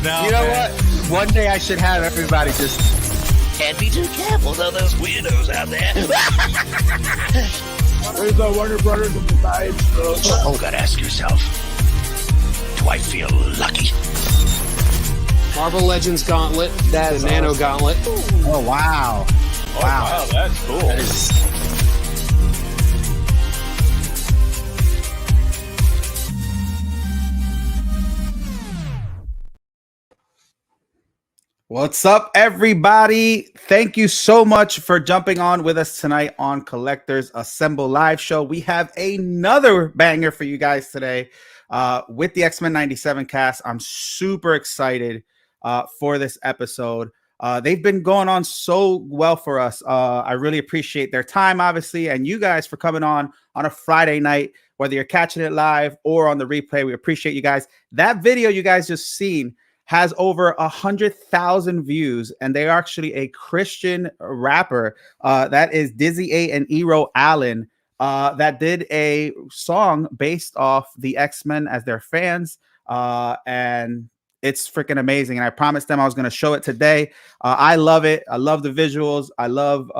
You know what? One day I should have everybody just... Can't be too careful, though, those weirdos out there. Where's the Warner Brothers of the side? Oh, gotta ask yourself, do I feel lucky? Marvel Legends Gauntlet, the Nano Gauntlet. Oh, wow. Oh, wow, that's cool. That is... What's up, everybody? Thank you so much for jumping on with us tonight on Collectors Assemble Live show. We have another banger for you guys today with the X-Men97 cast. I'm super excited for this episode. They've been going on so well for us. I really appreciate their time, obviously, and you guys for coming on a Friday night, whether you're catching it live or on the replay. We appreciate you guys. That video you guys just seen has over 100,000 views, and they're actually a Christian rapper. That is Dizzy A and Ero Allen that did a song based off the X-Men as their fans. And it's freaking amazing. And I promised them I was going to show it today. I love it. I love the visuals. I love,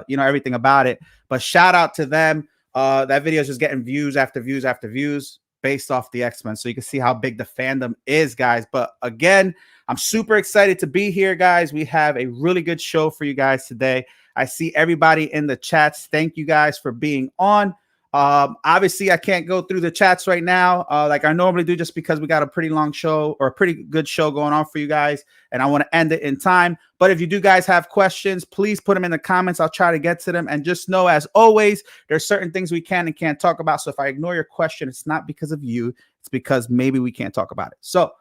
everything about it. But shout out to them. That video is just getting views after views after views based off the X-Men. So you can see how big the fandom is, guys. But again, I'm super excited to be here, guys. We have a really good show for you guys today. I see everybody in the chats. Thank you guys for being on. Obviously, I can't go through the chats right now like I normally do, just because we got a pretty long show or a pretty good show going on for you guys, and I want to end it in time. But if you do guys have questions, please put them in the comments. I'll try to get to them. And just know, as always, there's certain things we can and can't talk about. So if I ignore your question, it's not because of you. It's because maybe we can't talk about it. So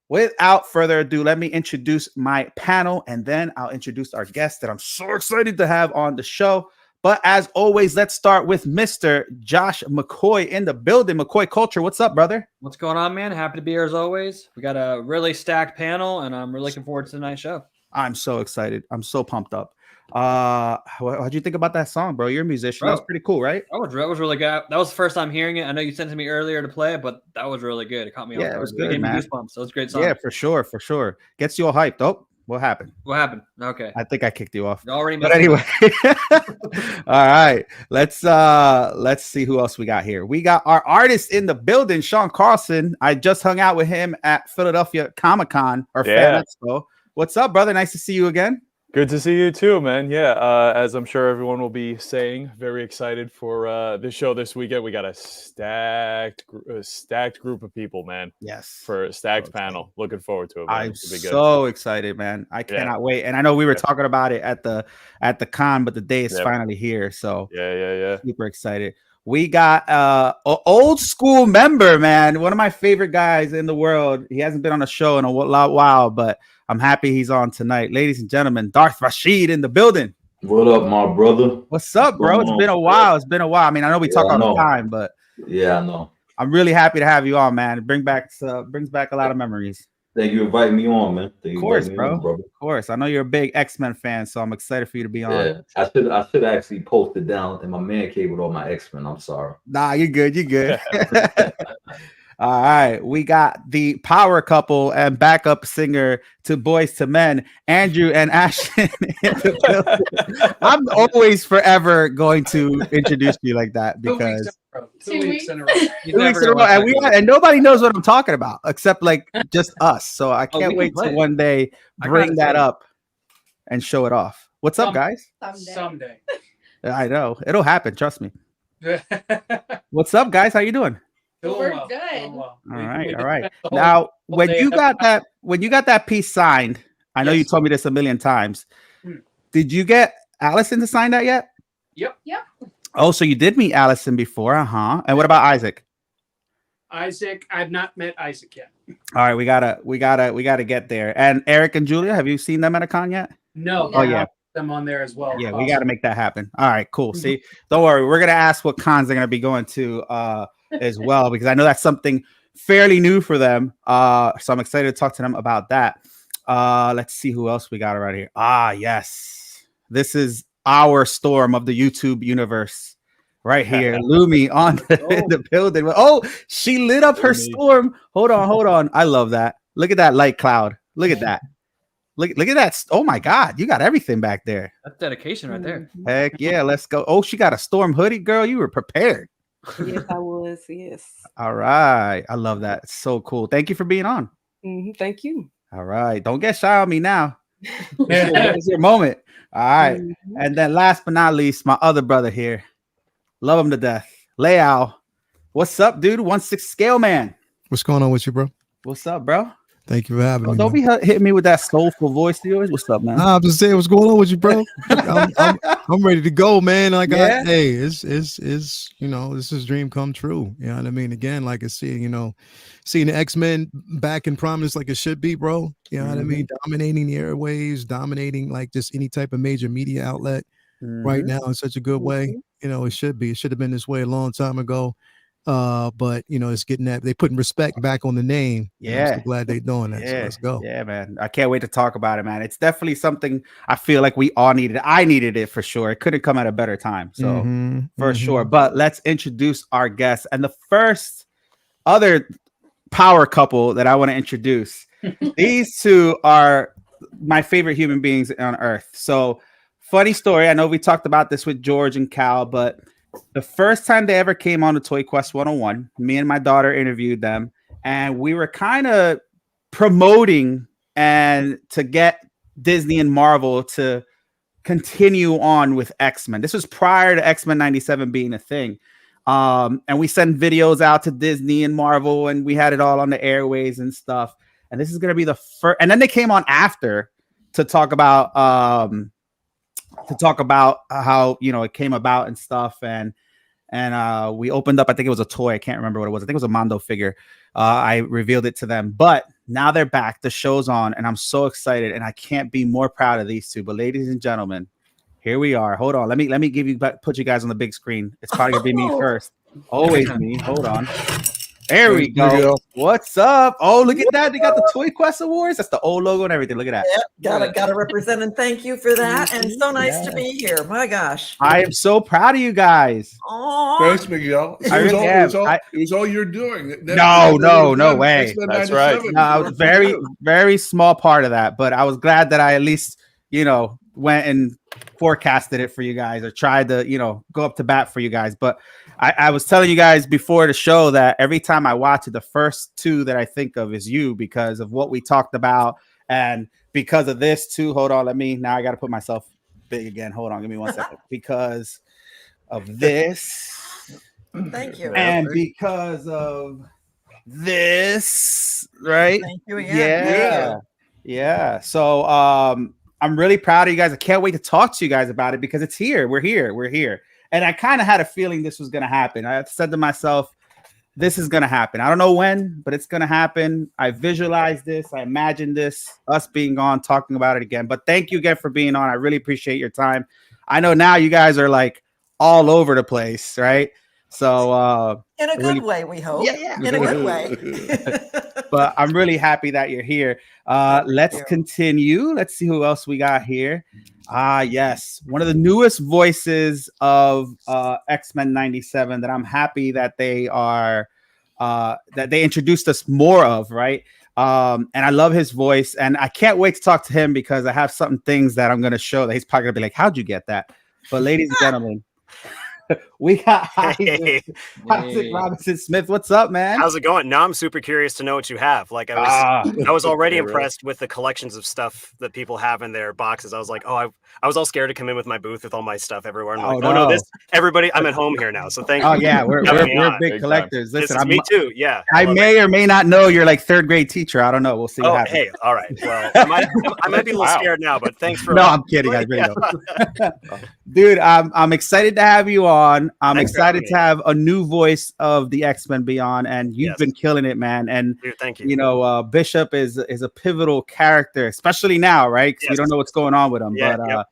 without further ado, let me introduce my panel, and then I'll introduce our guest that I'm so excited to have on the show. But as always, let's start with Mr. Josh McCoy in the building. McCoy Culture, what's up, brother? What's going on, man? Happy to be here as always. We got a really stacked panel, and I'm really looking forward to tonight's show. I'm so excited. I'm so pumped up. What'd you think about that song, bro? You're a musician. Bro, that was pretty cool, right? That was really good. That was the first time hearing it. I know you sent it to me earlier to play it, but that was really good. It caught me off guard. It was It good, gave me man. goosebumps. So it's a great song. Yeah, for sure. Gets you all hyped. Oh, what happened? What happened? Okay. I think I kicked you off. You already But messed anyway, all right. Let's see who else we got here. We got our artist in the building, Sean Carlson. I just hung out with him at Philadelphia Comic-Con or Fan Expo. What's up, brother? Nice to see you again. Good to see you too, man. Yeah, as I'm sure everyone will be saying, very excited for this show this weekend. We got a stacked group of people, man. Yes, for a stacked panel. Looking forward to it, man. I'm so excited, man. I cannot wait. And I know we were talking about it at the con, but the day is finally here. So yeah, super excited. We got an old school member, man. One of my favorite guys in the world. He hasn't been on a show in a while, but I'm happy he's on tonight. Ladies and gentlemen, Darth Rashid in the building. What up, my brother? What's up, bro? It's been a while. I mean, I know we talk all the time, but yeah, I know. I'm really happy to have you on, man. It brings back a lot of memories. Thank you for inviting me on, man. Of course, bro. Of course. I know you're a big X-Men fan, so I'm excited for you to be on. Yeah, I should actually post it down in my man cave with all my X-Men. I'm sorry. Nah, you're good. All right, we got the power couple and backup singer to Boys to Men, Andrew and Ashton. I'm always forever going to introduce you like that because 2 weeks in a row. 2 weeks in a row, and nobody knows what I'm talking about except like just us. So I can't wait to one day bring that up and show it off. What's up, guys? Someday. I know it'll happen. Trust me. What's up, guys? How you doing? We're good. All right. Now, when you got that piece signed, I know you told me this a million times. Did you get Allison to sign that yet? Yep. Oh, so you did meet Allison before, And what about Isaac? Isaac, I've not met Isaac yet. All right, we gotta get there. And Eric and Julia, have you seen them at a con yet? No. Oh yeah. Them on there as well. Yeah, we got to make that happen. All right, cool. See, don't worry. We're gonna ask what cons they're gonna be going to as well, because I know that's something fairly new for them. So I'm excited to talk to them about that. Let's see who else we got right here. Yes, this is our storm of the YouTube universe right here. Lumi on in the building. Oh, she lit up her storm. Hold on. I love that. Look at that light cloud. Look at that. Look at that. Oh my God, you got everything back there. That's dedication right there. Heck yeah, let's go. Oh, she got a storm hoodie, girl. You were prepared. Yes, I was. Yes. All right. I love that. It's so cool. Thank you for being on. Thank you. All right. Don't get shy on me now. It's your moment. All right. And then last but not least, my other brother here. Love him to death. Leal. What's up, dude? 1/6 scale man. What's going on with you, bro? What's up, bro? Thank you for having me. Don't be hitting me with that soulful voice of yours. What's up, man? Nah, I'm just saying, what's going on with you, bro? I'm ready to go, man. Like, hey, it's you know, this is dream come true. You know what I mean? Again, like it's seeing the X-Men back in prominence, like it should be, bro. You know what I mean? Dominating the airwaves, dominating like just any type of major media outlet right now in such a good way. You know, it should be. It should have been this way a long time ago. But you know, it's getting that they putting respect back on the name. Yeah, I'm so glad they're doing that. Yeah. So let's go. Yeah, man. I can't wait to talk about it, man. It's definitely something I feel like we all needed. I needed it for sure. It couldn't come at a better time. So for sure. But let's introduce our guests. And the first other power couple that I want to introduce. These two are my favorite human beings on earth. So funny story. I know we talked about this with George and Cal, but the first time they ever came on to ToyQuest101, me and my daughter interviewed them, and we were kind of promoting and to get Disney and Marvel to continue on with X-Men. This was prior to X-Men97 being a thing. And we sent videos out to Disney and Marvel, and we had it all on the airways and stuff. And this is going to be the first. And then they came on after to talk about how, you know, it came about and stuff. And we opened up, I think it was a toy. I can't remember what it was. I think it was a Mondo figure. I revealed it to them, but now they're back. The show's on and I'm so excited and I can't be more proud of these two. But ladies and gentlemen, here we are. Hold on. Let me put you guys on the big screen. It's probably gonna be me first. Always me. Hold on. There we go. What's up? Oh, look at that. They got the Toy Quest Awards. That's the old logo and everything. Look at that. Yep, gotta represent and thank you for that. And so nice to be here. My gosh. I am so proud of you guys. Oh, Thanks, Miguel. It was all you're doing. No way. That's right. No, it was very, very small part of that, but I was glad that I at least, you know, went and forecasted it for you guys or tried to, you know, go up to bat for you guys. But I was telling you guys before the show that every time I watch it, the first two that I think of is you because of what we talked about and because of this too. Hold on, now I got to put myself big again. Hold on, give me 1 second. Because of this. Thank you. And because of this, right? Thank you again. Yeah. So I'm really proud of you guys. I can't wait to talk to you guys about it because it's here. We're here. And I kind of had a feeling this was going to happen. I said to myself, this is going to happen. I don't know when, but it's going to happen. I visualized this. I imagined this, us being on, talking about it again. But thank you again for being on. I really appreciate your time. I know now you guys are like all over the place, right? So in a good way, we hope. Yeah. In a good way. But I'm really happy that you're here. Let's continue. Let's see who else we got here. Yes, one of the newest voices of X-Men97 that I'm happy that they are that they introduced us more of, right? And I love his voice, and I can't wait to talk to him because I have some things that I'm going to show that he's probably going to be like, "How'd you get that?" But ladies and gentlemen, we got IsaacRobinsonSmith. What's up, man? How's it going? Now I'm super curious to know what you have. Like I was already impressed with the collections of stuff that people have in their boxes. I was like, I was all scared to come in with my booth with all my stuff everywhere. I'm like, no, everybody, I'm at home here now. So thank you. Oh yeah, we're big collectors. Listen, me too. Yeah, I may or may not know you're like third grade teacher. I don't know. We'll see. What happens. Hey, all right. Well, I might be a little scared now, but thanks for. No, I'm kidding. I really don't. Dude, I'm excited to have you on. I'm excited to have a new voice of the X-Men Beyond, and you've been killing it, man. And dude, thank you. You know, Bishop is a pivotal character, especially now, right? Because we don't know what's going on with him. But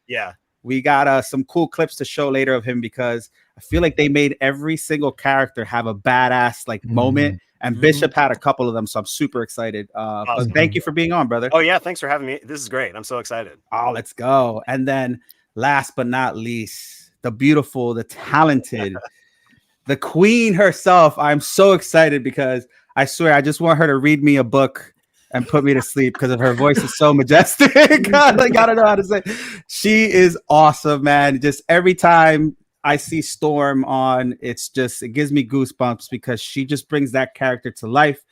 we got some cool clips to show later of him because I feel like they made every single character have a badass like moment. And Bishop had a couple of them, so I'm super excited. Awesome. Thank you for being on, brother. Oh yeah, thanks for having me. This is great. I'm so excited. Oh, let's go. And then last but not least, the beautiful, the talented, the queen herself. I'm so excited because I swear I just want her to read me a book and put me to sleep because of her voice is so majestic. God, like, I don't know how to say. She is awesome, man. Just every time I see Storm on, it gives me goosebumps because she just brings that character to life.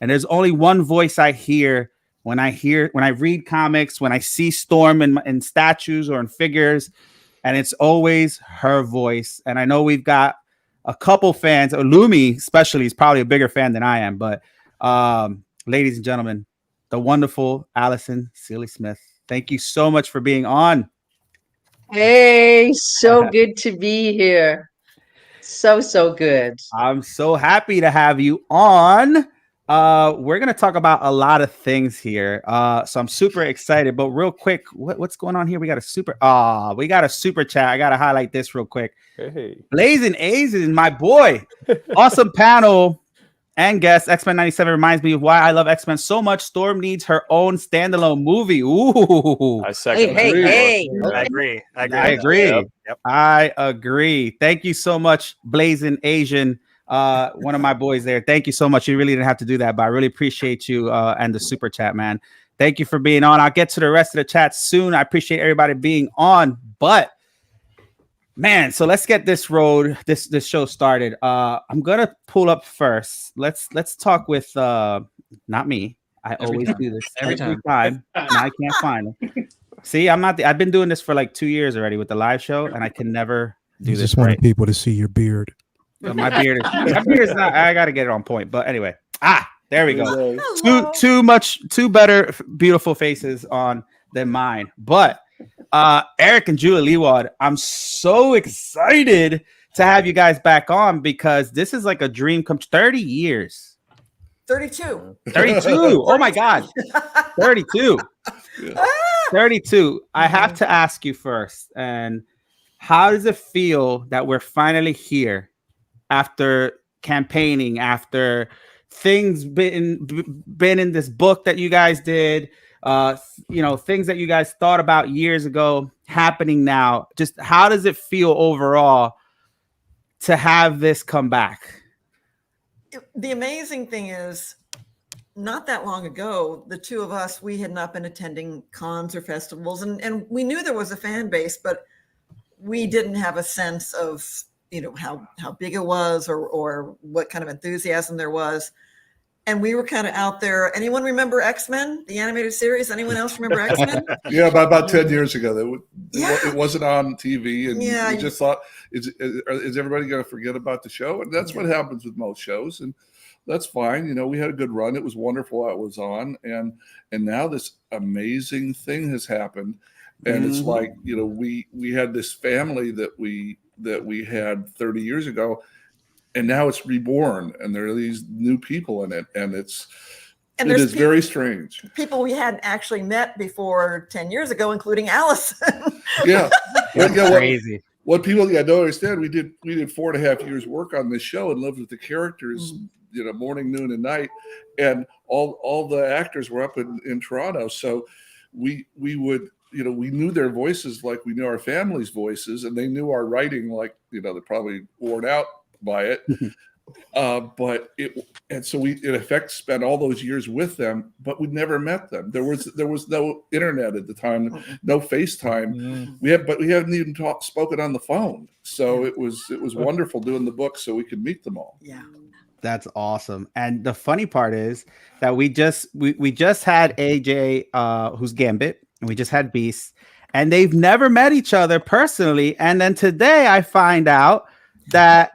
And there's only one voice I hear when I read comics, when I see Storm in statues or in figures, and it's always her voice. And I know we've got a couple fans. Lumi especially is probably a bigger fan than I am, but ladies and gentlemen, the wonderful Alison Sealy-Smith. Thank you so much for being on. Hey, so good to be here. So good. I'm so happy to have you on. We're gonna talk about a lot of things here. So I'm super excited. But real quick, what's going on here? We got a super chat. I gotta highlight this real quick. Hey, Blazing A's is my boy. Awesome panel and guest. X-Men97 reminds me of why I love X-Men so much. Storm needs her own standalone movie. Ooh, I second. Hey. I agree. Yep. I agree. Thank you so much, Blazing Asian. One of my boys there. Thank you so much. You really didn't have to do that, but I really appreciate you and the super chat, man. Thank you for being on. I'll get to the rest of the chat soon. I appreciate everybody being on, but man, so let's get this show started. I'm gonna pull up first. Let's talk with not me. I always do this every time. Now I can't find them. See, I've been doing this for like 2 years already with the live show, and I can never do this. Just wanted people to see your beard. My beard is not. I gotta get it on point. But anyway, there we go. Two better, beautiful faces on than mine. But Eric and Julia Lewald, I'm so excited to have you guys back on because this is like a dream come 30 years. 32. 32. Oh my God. 32. 32. I have to ask you first. And how does it feel that we're finally here? After campaigning, after things been in this book that you guys did, things that you guys thought about years ago happening now. Just how does it feel overall to have this come back? The amazing thing is, not that long ago, the two of us, we had not been attending cons or festivals, and we knew there was a fan base, but we didn't have a sense of how big it was or what kind of enthusiasm there was. And we were kind of out there. Anyone remember X-Men, the animated series? Anyone else remember X-Men? Yeah, about 10 years ago. It wasn't on TV. And we just thought, is everybody going to forget about the show? And that's what happens with most shows. And that's fine. We had a good run. It was wonderful while it was on. And now this amazing thing has happened. And it's like, we had this family that we had 30 years ago, and now it's reborn, and there are these new people in it, and it is very strange. People we hadn't actually met before 10 years ago, including Allison. Yeah. Crazy. What people don't understand, we did 4.5 years work on this show and lived with the characters, morning, noon, and night, and all the actors were up in Toronto, so we would. We knew their voices like we knew our family's voices, and they knew our writing like, they're probably worn out by it. So we, in effect, spent all those years with them, but we never met them. There was no internet at the time, no FaceTime. We hadn't even spoken on the phone. So it was wonderful doing the book so we could meet them all. Yeah. That's awesome. And the funny part is that we just had AJ, who's Gambit, and we just had Beast, and they've never met each other personally. And then today I find out that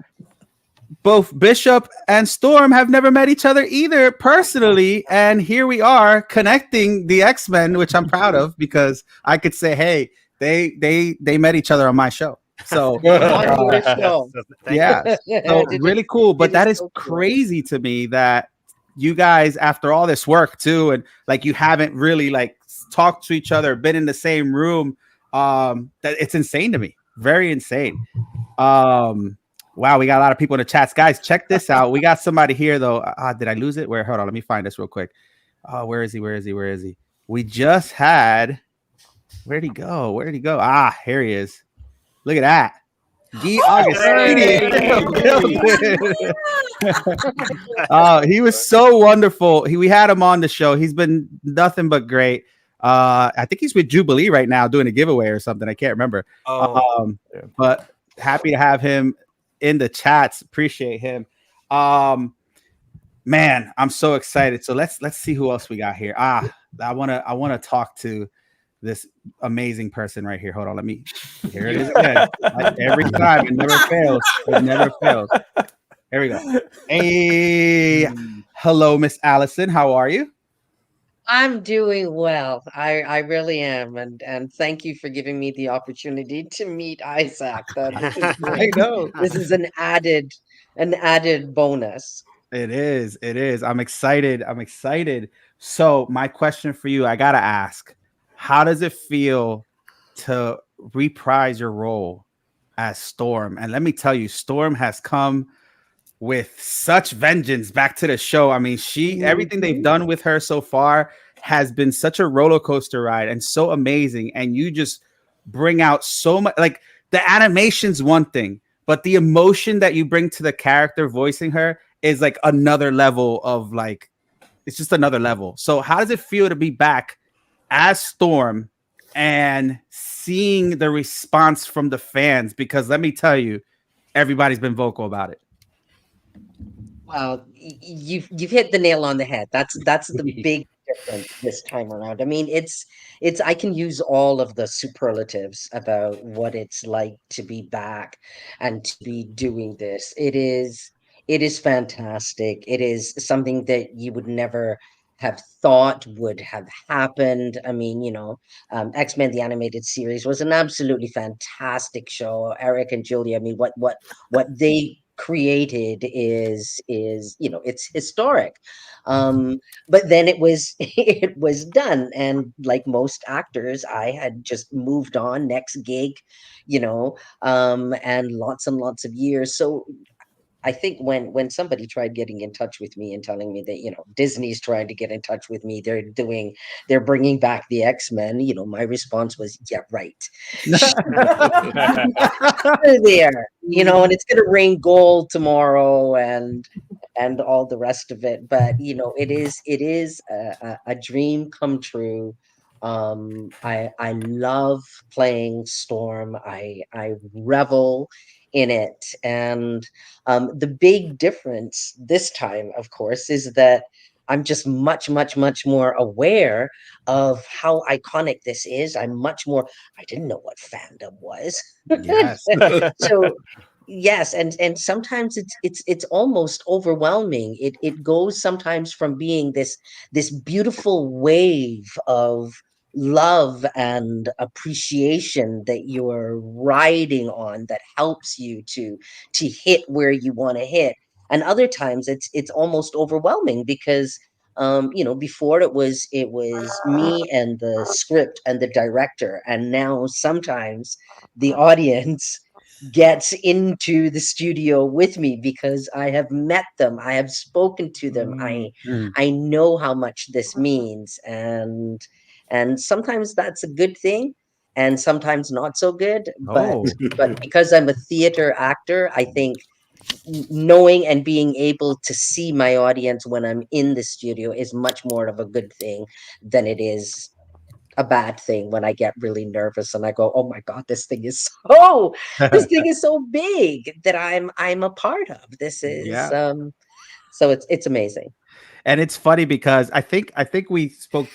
both Bishop and Storm have never met each other either personally. And here we are connecting the X-Men, which I'm proud of because I could say, hey, they met each other on my show. So yeah, so really cool. But that is crazy to me that you guys, after all this work too, and like you haven't really like talked to each other, been in the same room. That it's insane to me. Very insane. Wow, we got a lot of people in the chats. Guys, check this out. We got somebody here though. Did I lose it? Hold on, let me find this real quick. Where is he? We just had. Where'd he go? Here he is. Look at that. Guy Augustini. He was so wonderful. We had him on the show. He's been nothing but great. I think he's with Jubilee right now doing a giveaway or something. I can't remember. But happy to have him in the chats. Appreciate him. Man, I'm so excited. So let's see who else we got here. I wanna talk to this amazing person right here. Hold on, here it is again. Every time, it never fails. It never fails. Here we go. Hey, hello, Miss Allison. How are you? I'm doing well. I really am, and thank you for giving me the opportunity to meet Isaac. I know this is an added bonus. It is. I'm excited. So my question for you, I gotta ask, how does it feel to reprise your role as Storm? And let me tell you, Storm has come with such vengeance back to the show. I mean, everything they've done with her so far has been such a roller coaster ride and so amazing. And you just bring out so much. Like, the animation's one thing, but the emotion that you bring to the character voicing her is like another level of like, it's just another level. So how does it feel to be back as Storm and seeing the response from the fans? Because let me tell you, everybody's been vocal about it. Well, you've hit the nail on the head. That's the big difference this time around. I mean, it's I can use all of the superlatives about what it's like to be back and to be doing this. It is fantastic. It is something that you would never have thought would have happened. I mean, X-Men the animated series was an absolutely fantastic show. Eric and Julia, I mean, what they created is it's historic. But then it was done, and like most actors, I had just moved on, next gig, and lots of years. So I think when somebody tried getting in touch with me and telling me that, Disney's trying to get in touch with me, they're bringing back the X-Men, my response was, yeah, right. There, and it's going to rain gold tomorrow and all the rest of it. But, it is a dream come true. I love playing Storm. I revel in it. And the big difference this time, of course, is that I'm just much more aware of how iconic this is. I'm much more, I didn't know what fandom was. Yes. So yes, and sometimes it's almost overwhelming. It goes sometimes from being this beautiful wave of love and appreciation that you're riding on that helps you to hit where you want to hit, and other times it's almost overwhelming because before it was me and the script and the director, and now sometimes the audience gets into the studio with me because I have met them, I have spoken to them, I know how much this means, and sometimes that's a good thing and sometimes not so good. But because I'm a theater actor, I think knowing and being able to see my audience when I'm in the studio is much more of a good thing than it is a bad thing when I get really nervous and I go, oh my God, this thing is so big that I'm a part of. This is so it's amazing. And it's funny because I think we spoke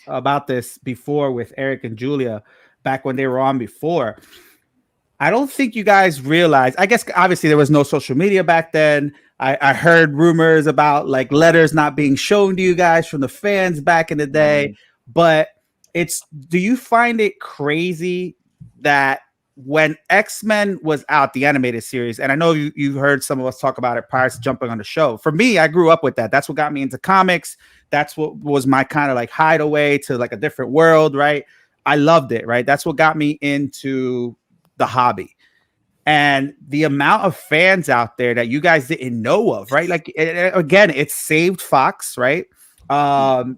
about this before with Eric and Julia back when they were on before. I don't think you guys realize, I guess obviously there was no social media back then. I heard rumors about like letters not being shown to you guys from the fans back in the day. But do you find it crazy that when X-Men was out, the animated series, and I know you've heard some of us talk about it prior to jumping on the show. For me, I grew up with that. That's what got me into comics. That's what was my kind of like hideaway to like a different world, right? I loved it, right? That's what got me into the hobby. And the amount of fans out there that you guys didn't know of, right? Like, again, it saved Fox, right?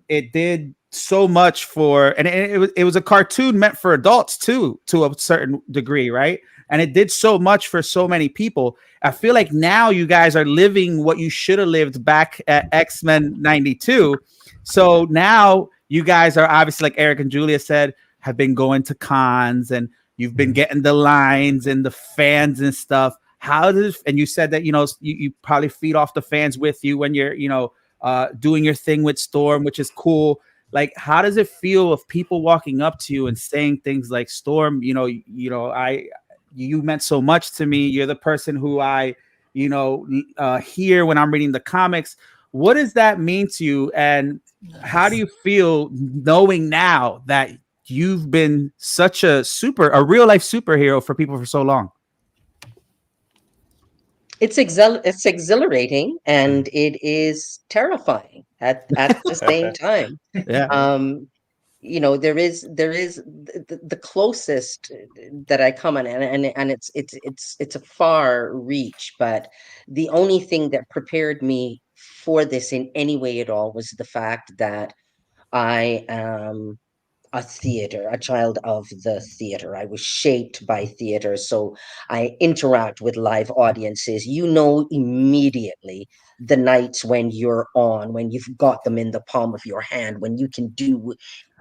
It did so much and it was a cartoon meant for adults too, to a certain degree, right? And it did so much for so many people. I feel like now you guys are living what you should have lived back at X-Men 92. So now you guys are obviously, like Eric and Julia said, have been going to cons and you've been getting the lines and the fans and stuff. And you said that, you probably feed off the fans with you when you're, doing your thing with Storm, which is cool. Like, how does it feel of people walking up to you and saying things like, Storm, you meant so much to me. You're the person who I, hear when I'm reading the comics. What does that mean to you? And how do you feel knowing now that you've been such a real life superhero for people for so long? It's exhilarating and it is terrifying at the same time. Yeah. There is the closest that I come on, and it's a far reach, but the only thing that prepared me for this in any way at all was the fact that I am a child of the theater. I was shaped by theater, so I interact with live audiences. Immediately the nights when you're on, when you've got them in the palm of your hand, when you can do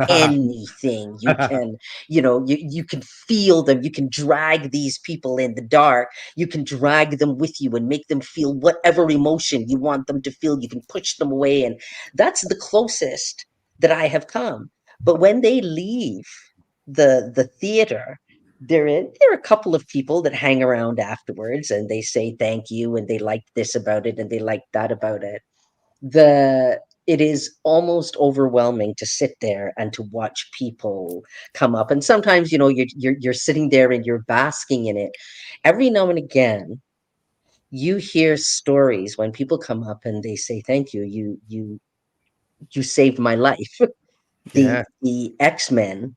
anything. You can, you can feel them. You can drag these people in the dark. You can drag them with you and make them feel whatever emotion you want them to feel. You can push them away, and that's the closest that I have come. But when they leave the theater, there are a couple of people that hang around afterwards and they say thank you and they like this about it and they like that about it. It is almost overwhelming to sit there and to watch people come up. And sometimes, you're sitting there and you're basking in it. Every now and again, you hear stories when people come up and they say thank you. You saved my life. The X-Men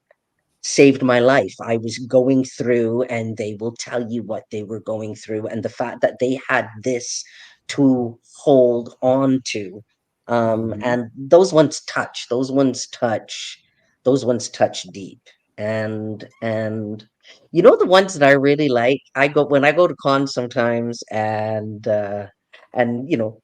saved my life. I was going through, and they will tell you what they were going through, and the fact that they had this to hold on to. And those ones touch deep. And the ones that I really like, when I go to cons sometimes, and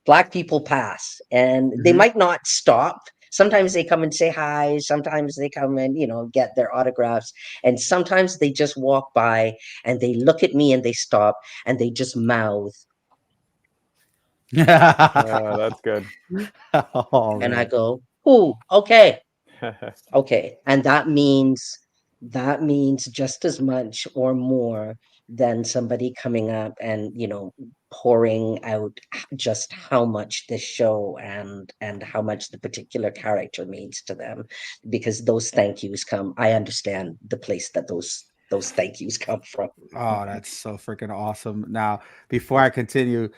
Black people pass, and they might not stop. Sometimes they come and say hi. Sometimes they come and, get their autographs. And sometimes they just walk by and they look at me and they stop and they just mouth. That's good. And I go, ooh, okay. Okay. And that means just as much or more than somebody coming up and, pouring out just how much this show and how much the particular character means to them, because those thank yous come. I understand the place that those thank yous come from. Oh, that's so freaking awesome. Now, before I continue,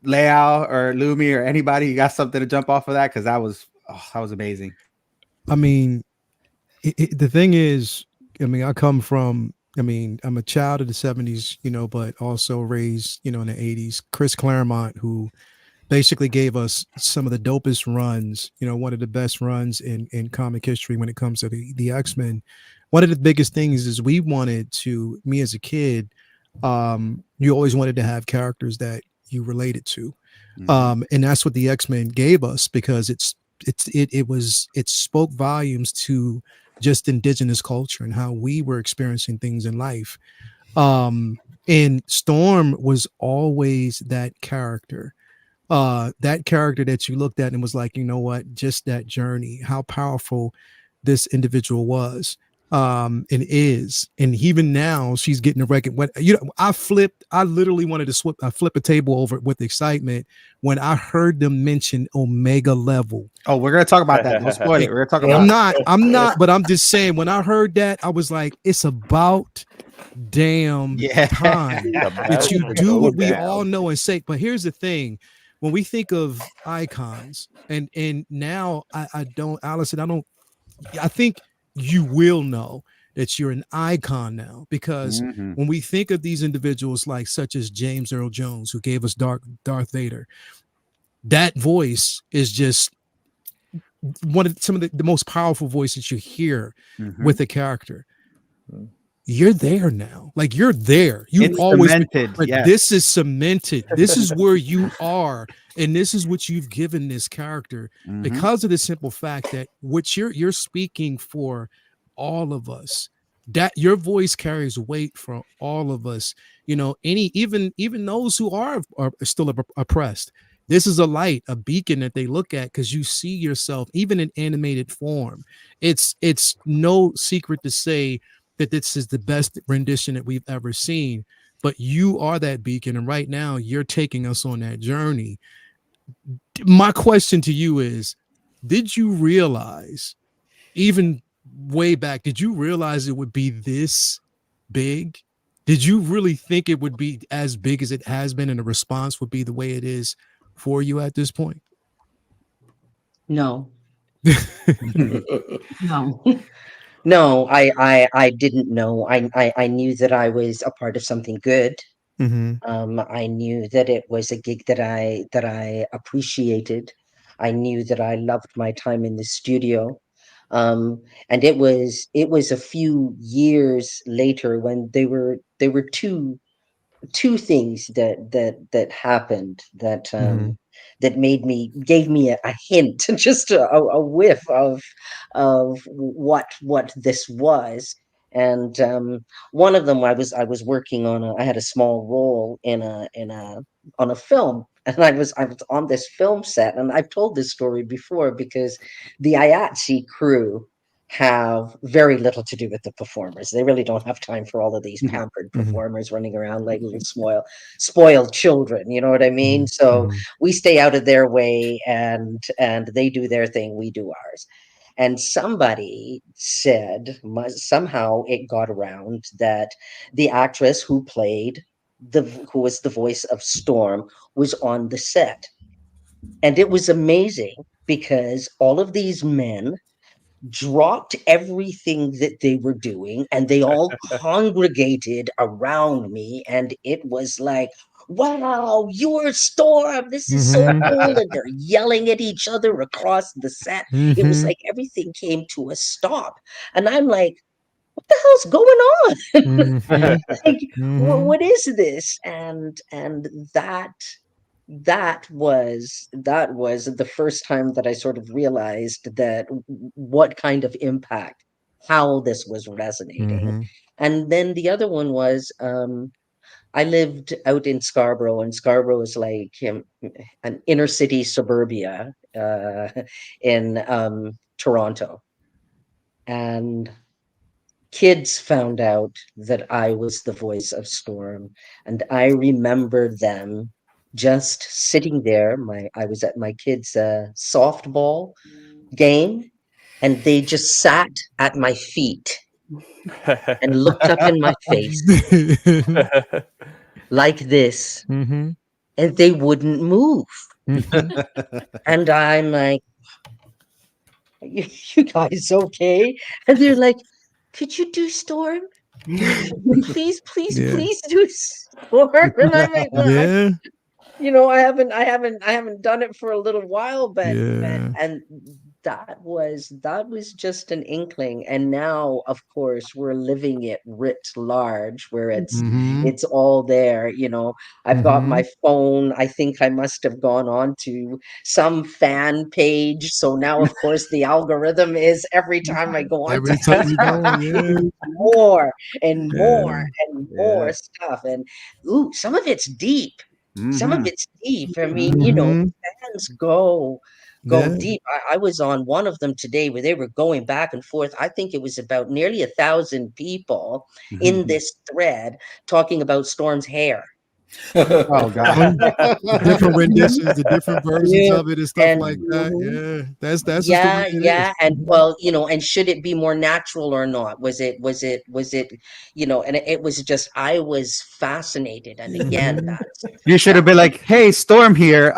Leal or Lumi or anybody, you got something to jump off of that? Because that was amazing. I mean, the thing is, I come from, I'm a child of the 70s, but also raised, in the 80s. Chris Claremont, who basically gave us some of the dopest runs, one of the best runs in comic history when it comes to the X-Men. One of the biggest things is me as a kid, you always wanted to have characters that you related to. And that's what the X-Men gave us, because it spoke volumes to just indigenous culture and how we were experiencing things in life. And Storm was always that character that you looked at and was like, just that journey, how powerful this individual was, and is. And even now she's getting a record. I literally wanted to flip a table over with excitement when I heard them mention Omega Level. Oh, we're going to talk about that. Don't spoil it. We're going to talk about I'm not, but I'm just saying, when I heard that, I was like, it's about damn time that you do what we all know and say. But here's the thing. When we think of icons, and now I think you will know that you're an icon now, because when we think of these individuals such as James Earl Jones, who gave us Darth Vader, that voice is just some of the most powerful voices you hear with a character. you're there now. Like you're there. You've It's always cemented. been, Yes. this is cemented. This is where you are, and this is what you've given this character because of the simple fact that what you're speaking for all of us. That your voice carries weight for all of us. You know, even those who are still oppressed. This is a light, a beacon that they look at because you see yourself even in animated form. It's no secret to say that this is the best rendition that we've ever seen, but you are that beacon, and right now you're taking us on that journey. My question to you is, did you realize, even way back, did you realize it would be this big? Did you really think it would be as big as it has been and the response would be the way it is for you at this point? No. No. No, I didn't know. I knew that I was a part of something good. I knew that it was a gig that I appreciated. I knew that I loved my time in the studio. And it was a few years later when there were two things that happened that that gave me a hint, just a whiff of what this was. And one of them, I was working on I had a small role on a film, and I was on this film set, and I've told this story before because the IATSE crew have very little to do with the performers. They really don't have time for all of these pampered performers running around like little spoiled children. You know what I mean? So we stay out of their way, and they do their thing, we do ours. And somebody said, somehow it got around that the actress who was the voice of Storm was on the set. And it was amazing because all of these men dropped everything that they were doing and they all congregated around me, and it was like, wow, you're Storm, this is so cool. And they're yelling at each other across the set. It was like everything came to a stop, and I'm like, what the hell's going on? Like, what is this? And that was the first time that I sort of realized that what kind of impact, how this was resonating. And then the other one was, I lived out in Scarborough, and Scarborough is like an inner city suburbia in Toronto. And kids found out that I was the voice of Storm, and I remember them just sitting there. I was at my kids' softball game, and they just sat at my feet and looked up in my face like this, and they wouldn't move. And I'm like, you guys okay? And they're like, could you do Storm? Please do Storm. And I'm like, well, you know, I haven't done it for a little while, but and that was just an inkling. And now, of course, we're living it writ large, where it's all there. You know, I've got my phone. I think I must have gone on to some fan page. So now, of course, the algorithm is every time I go on more and more and more stuff. And some of it's deep. Some of it's deep. I mean, you know, fans go deep. I was on one of them today where they were going back and forth. I think it was about nearly 1,000 people in this thread talking about Storm's hair. Oh God! The different renditions, the different versions of it, and stuff like that. That's and well, you know, and should it be more natural or not? Was it, you know? And it was just, I was fascinated. And again, you should have been like, "Hey, Storm here."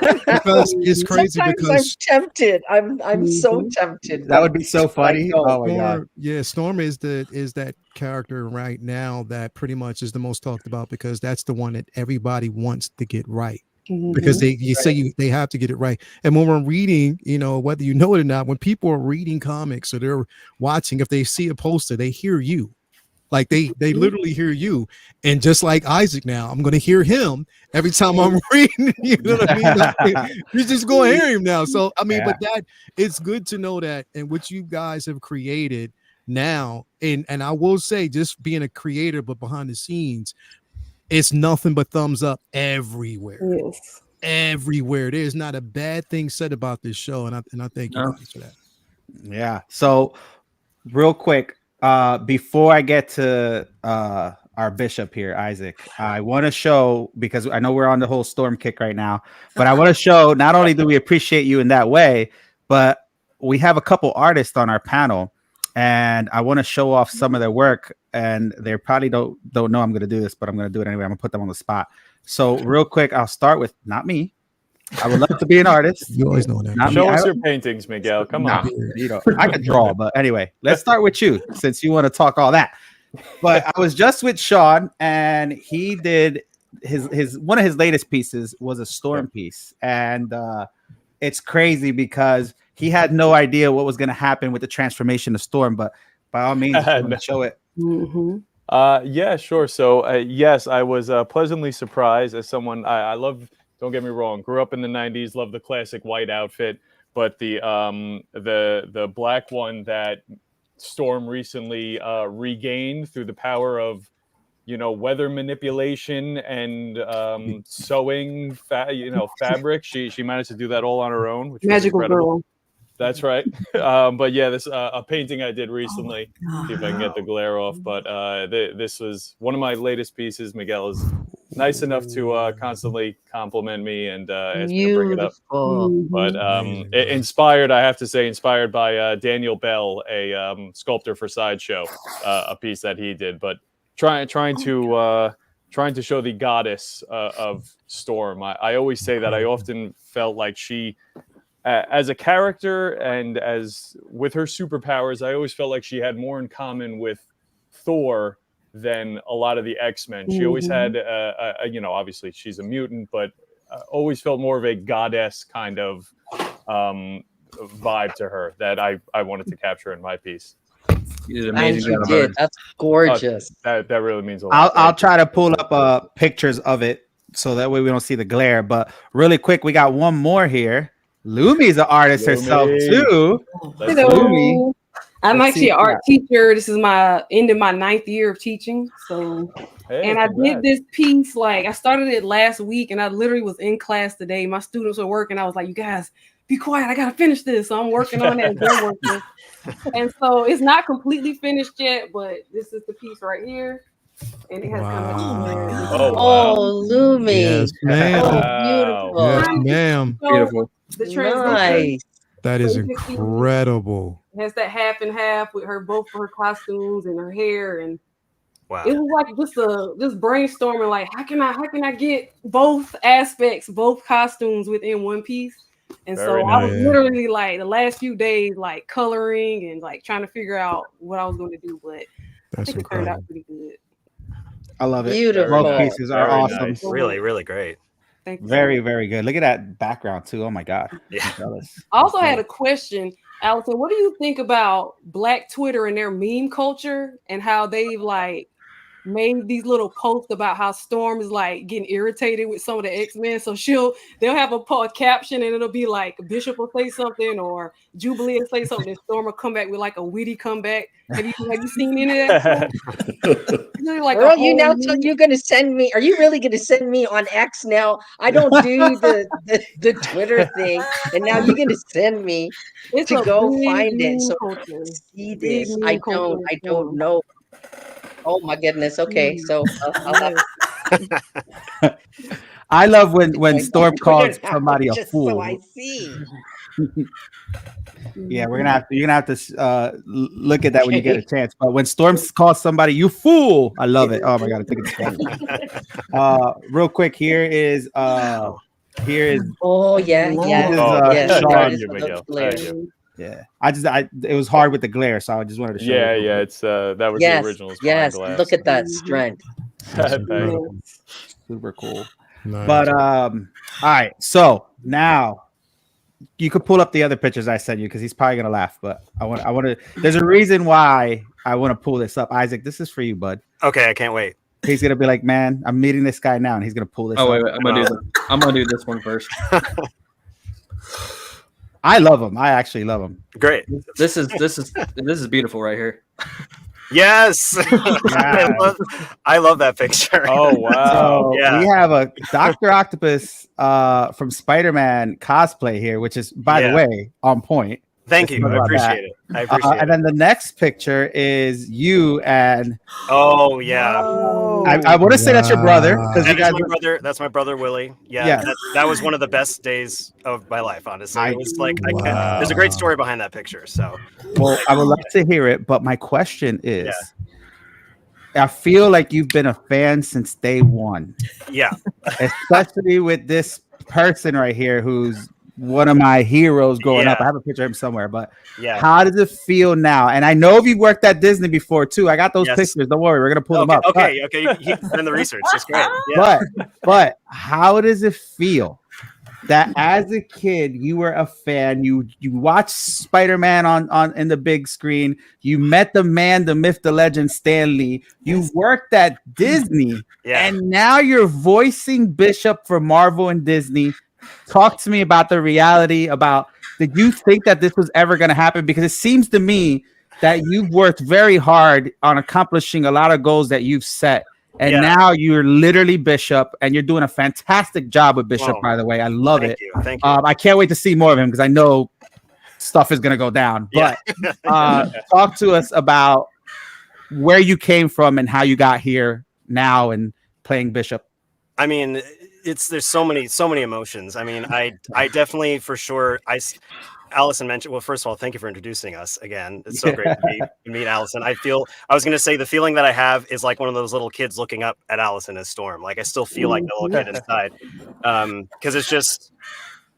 Because it's crazy. Sometimes because I'm tempted. I'm so tempted. That would be so funny. Oh my God! Yeah, Storm is that character right now that pretty much is the most talked about, because that's the one that everybody wants to get right. because they have to get it right. And when we're reading, whether you know it or not, when people are reading comics or they're watching, if they see a poster, they hear you. Like they literally hear you. And just like Isaac now, I'm going to hear him every time I'm reading. You know what I mean? Like, you're just going to hear him now. So, I mean, but it's good to know that, and what you guys have created now. And I will say, just being a creator, but behind the scenes, it's nothing but thumbs up everywhere. Yes. Everywhere. There's not a bad thing said about this show. And I thank you guys for that. Yeah. So real quick, before I get to our bishop here, Isaac, I want to show, because I know we're on the whole storm kick right now, but I want to show, not only do we appreciate you in that way, but we have a couple artists on our panel, and I want to show off some of their work. And they probably don't know I'm going to do this, but I'm going to do it anyway. I'm going to put them on the spot. So real quick, I'll start with not me. I would love to be an artist. You always know that. Show us your paintings, Miguel. Come on. I could draw, but anyway, let's start with you, since you want to talk all that. But I was just with Sean, and he did his one of his latest pieces was a storm piece, and it's crazy because he had no idea what was going to happen with the transformation of Storm. But by all means, show it. Yeah, sure. So yes, I was pleasantly surprised as someone I love. Don't get me wrong. Grew up in the '90s. Love the classic white outfit, but the black one that Storm recently regained through the power of weather manipulation and sewing fabric. She managed to do that all on her own, which magical was incredible. girl. That's right. But yeah, this a painting I did recently. See if I can get the glare off. But this was one of my latest pieces. Miguel is nice enough to constantly compliment me and ask me to bring it up. But inspired, I have to say, inspired by Daniel Bell, a sculptor for Sideshow, a piece that he did. But trying to show the goddess of Storm. I always say that I often felt like she. As a character and as with her superpowers, I always felt like she had more in common with Thor than a lot of the X-Men. She always had, obviously she's a mutant, but always felt more of a goddess kind of vibe to her that I wanted to capture in my piece. You did amazing. And you did. That's gorgeous. That really means a lot. I'll try to pull up pictures of it so that way we don't see the glare. But really quick, we got one more here. Lumi's an artist herself too. Hello. Lumi. I'm actually an art teacher. This is ending my 9th year of teaching. So, and I did this piece, like I started it last week, and I literally was in class today. My students were working. I was like, you guys, be quiet. I gotta finish this. So I'm working on it. They're working. And so it's not completely finished yet, but this is the piece right here. And it has Lumi. Yes, ma'am. Beautiful. Yes, ma'am. Beautiful. The transition. That is incredible. It has that half and half with both her costumes and her hair, and wow. It was like just brainstorming, like how can I get both aspects, both costumes within one piece. And Very so nice. I was literally like the last few days like coloring and like trying to figure out what I was going to do, but I think it turned out pretty good. I love it. Beautiful. Both pieces are Very awesome. nice. Really, really great. Thank you. Very, very good. Look at that background too. Oh my God. Yeah. I also had a question, Alison. What do you think about Black Twitter and their meme culture and how they've like made these little posts about how Storm is like getting irritated with some of the X-Men? So they'll have a caption and it'll be like Bishop will say something or Jubilee will say something and Storm will come back with like a witty comeback. Have you seen any of that? Like Girl, you're gonna send me. Are you really gonna send me on X now? I don't do the Twitter thing, and now you're gonna send me to go find it. So see this. I don't know. Oh my goodness. Okay, so I'll have. I love when Storm calls somebody a fool. So I see. Yeah, you're gonna have to look at that when you get a chance. But when Storm calls somebody "you fool," I love it. Oh my God, I think it's funny. Real quick, here is. Oh yeah. Yeah, it was hard with the glare, so I just wanted to show. Yeah, it's that was the original. Yes, look at that strength. Super cool. Nice. But all right. So now you could pull up the other pictures I sent you because he's probably gonna laugh. But I want to. There's a reason why I want to pull this up. Isaac, this is for you, bud. Okay, I can't wait. He's gonna be like, man, I'm meeting this guy now, and he's gonna pull this. Oh up. wait, I'm gonna do this one first. I love him. I actually love him. Great. This is beautiful right here. Yes. I love that picture. Oh wow. So Yeah. we have a Dr. Octopus from Spider-Man cosplay here, which is, by the way, on point. Thank you. I appreciate it. I appreciate And then the next picture is you and oh yeah. I want to say that's your brother because you guys. My brother. That's my brother Willie. Yeah. That was one of the best days of my life. Honestly, it was like there's a great story behind that picture. So, well, I would love to hear it, but my question is, I feel like you've been a fan since day one. Yeah. Especially with this person right here who's one of my heroes growing up. I have a picture of him somewhere, but how does it feel now? And I know you worked at Disney before too. I got those pictures. Don't worry, we're gonna pull them up. Okay. You've done the research. That's great. Yeah. But how does it feel that as a kid you were a fan? You watched Spider-Man on in the big screen. You met the man, the myth, the legend, Stan Lee. You worked at Disney, and now you're voicing Bishop for Marvel and Disney. Talk to me about the reality about, did you think that this was ever going to happen? Because it seems to me that you've worked very hard on accomplishing a lot of goals that you've set. And now you're literally Bishop, and you're doing a fantastic job with Bishop, by the way. I love it. Thank you. I can't wait to see more of him because I know stuff is going to go down. But talk to us about where you came from and how you got here now and playing Bishop. I mean, there's so many emotions. I mean, I definitely, for sure, Alison mentioned, well, first of all, thank you for introducing us again. It's so great to meet Alison. I was going to say the feeling that I have is like one of those little kids looking up at Alison as Storm. Like I still feel like the little kid inside. Because it's just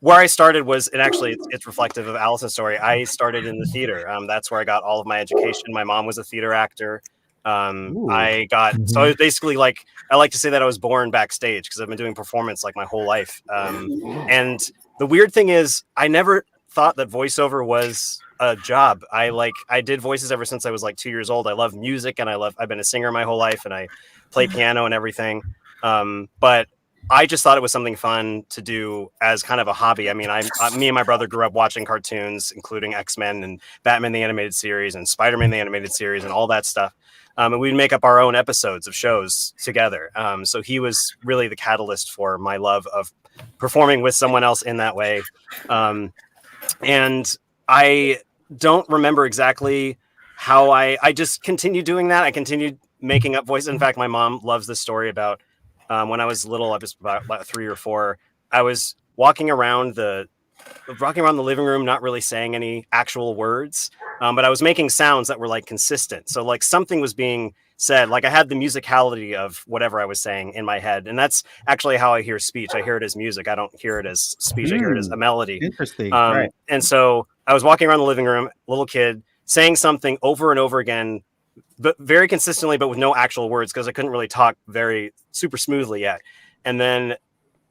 where I started was, and actually it's reflective of Alison's story. I started in the theater. That's where I got all of my education. My mom was a theater actor. I got so I was basically like, I like to say that I was born backstage because I've been doing performance like my whole life. And the weird thing is I never thought that voiceover was a job. I did voices ever since I was like 2 years old. I love music and I've been a singer my whole life and I play piano and everything. But I just thought it was something fun to do as kind of a hobby. I mean, me and my brother grew up watching cartoons, including X-Men and Batman the Animated Series and Spider-Man the Animated Series and all that stuff. And we'd make up our own episodes of shows together. So he was really the catalyst for my love of performing with someone else in that way. And I don't remember exactly how I just continued doing that. I continued making up voices. In fact, my mom loves this story about when I was little, I was about 3 or 4. I was walking around the living room, not really saying any actual words, but I was making sounds that were like consistent. So like something was being said, like I had the musicality of whatever I was saying in my head. And that's actually how I hear speech. I hear it as music. I don't hear it as speech. I hear it as a melody. Interesting. Right. And so I was walking around the living room, little kid, saying something over and over again, but very consistently, but with no actual words because I couldn't really talk super smoothly yet. And then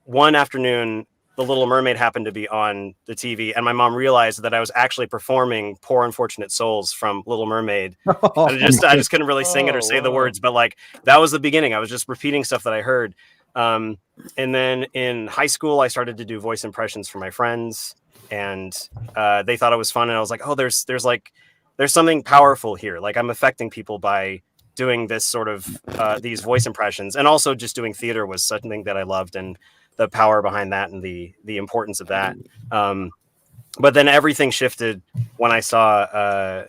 one afternoon, The Little Mermaid happened to be on the TV, and my mom realized that I was actually performing "Poor Unfortunate Souls" from Little Mermaid. I just couldn't really sing it or say the words, but like that was the beginning. I was just repeating stuff that I heard. And then in high school, I started to do voice impressions for my friends, and they thought it was fun. And I was like, oh, there's something powerful here. Like I'm affecting people by doing this sort of these voice impressions, and also just doing theater was something that I loved, and the power behind that and the importance of that. But then everything shifted when I saw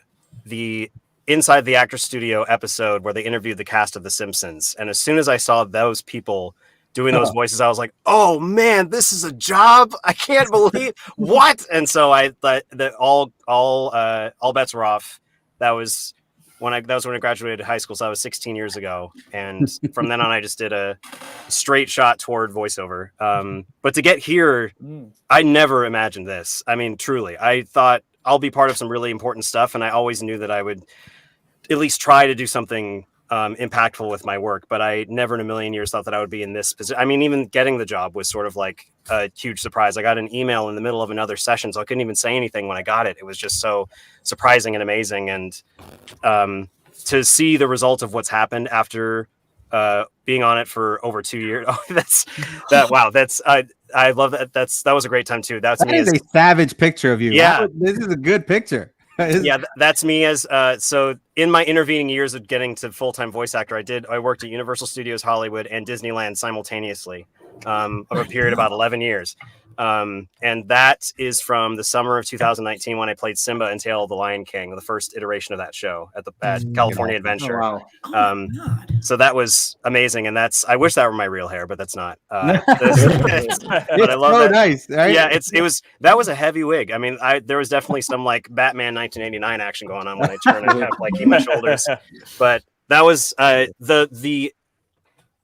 the Inside the Actors Studio episode where they interviewed the cast of The Simpsons. And as soon as I saw those people doing those voices, I was like, oh man, this is a job. I can't believe what? And so I thought that all bets were off. That was when I graduated high school. So that was 16 years ago. And from then on, I just did a straight shot toward voiceover. But to get here, I never imagined this. I mean, truly, I thought I'll be part of some really important stuff. And I always knew that I would at least try to do something impactful with my work, but I never in a million years thought that I would be in this position. I mean, even getting the job was sort of like a huge surprise. I got an email in the middle of another session, so I couldn't even say anything when I got it. It was just so surprising and amazing. And to see the result of what's happened after being on it for over 2 years. Oh, wow. I love that. That was a great time too. That is a savage picture of you. Yeah. This is a good picture. Yeah, that's me as so in my intervening years of getting to full-time voice actor, I worked at Universal Studios Hollywood and Disneyland simultaneously of a period about 11 years. And that is from the summer of 2019 when I played Simba in Tale of the Lion King, the first iteration of that show at the California Adventure. Oh, wow. So that was amazing, and I wish that were my real hair, but that's not. But I love that. Nice, right? Yeah, that was a heavy wig. I mean, there was definitely some like Batman 1989 action going on when I turned and kept like my shoulders, but that was the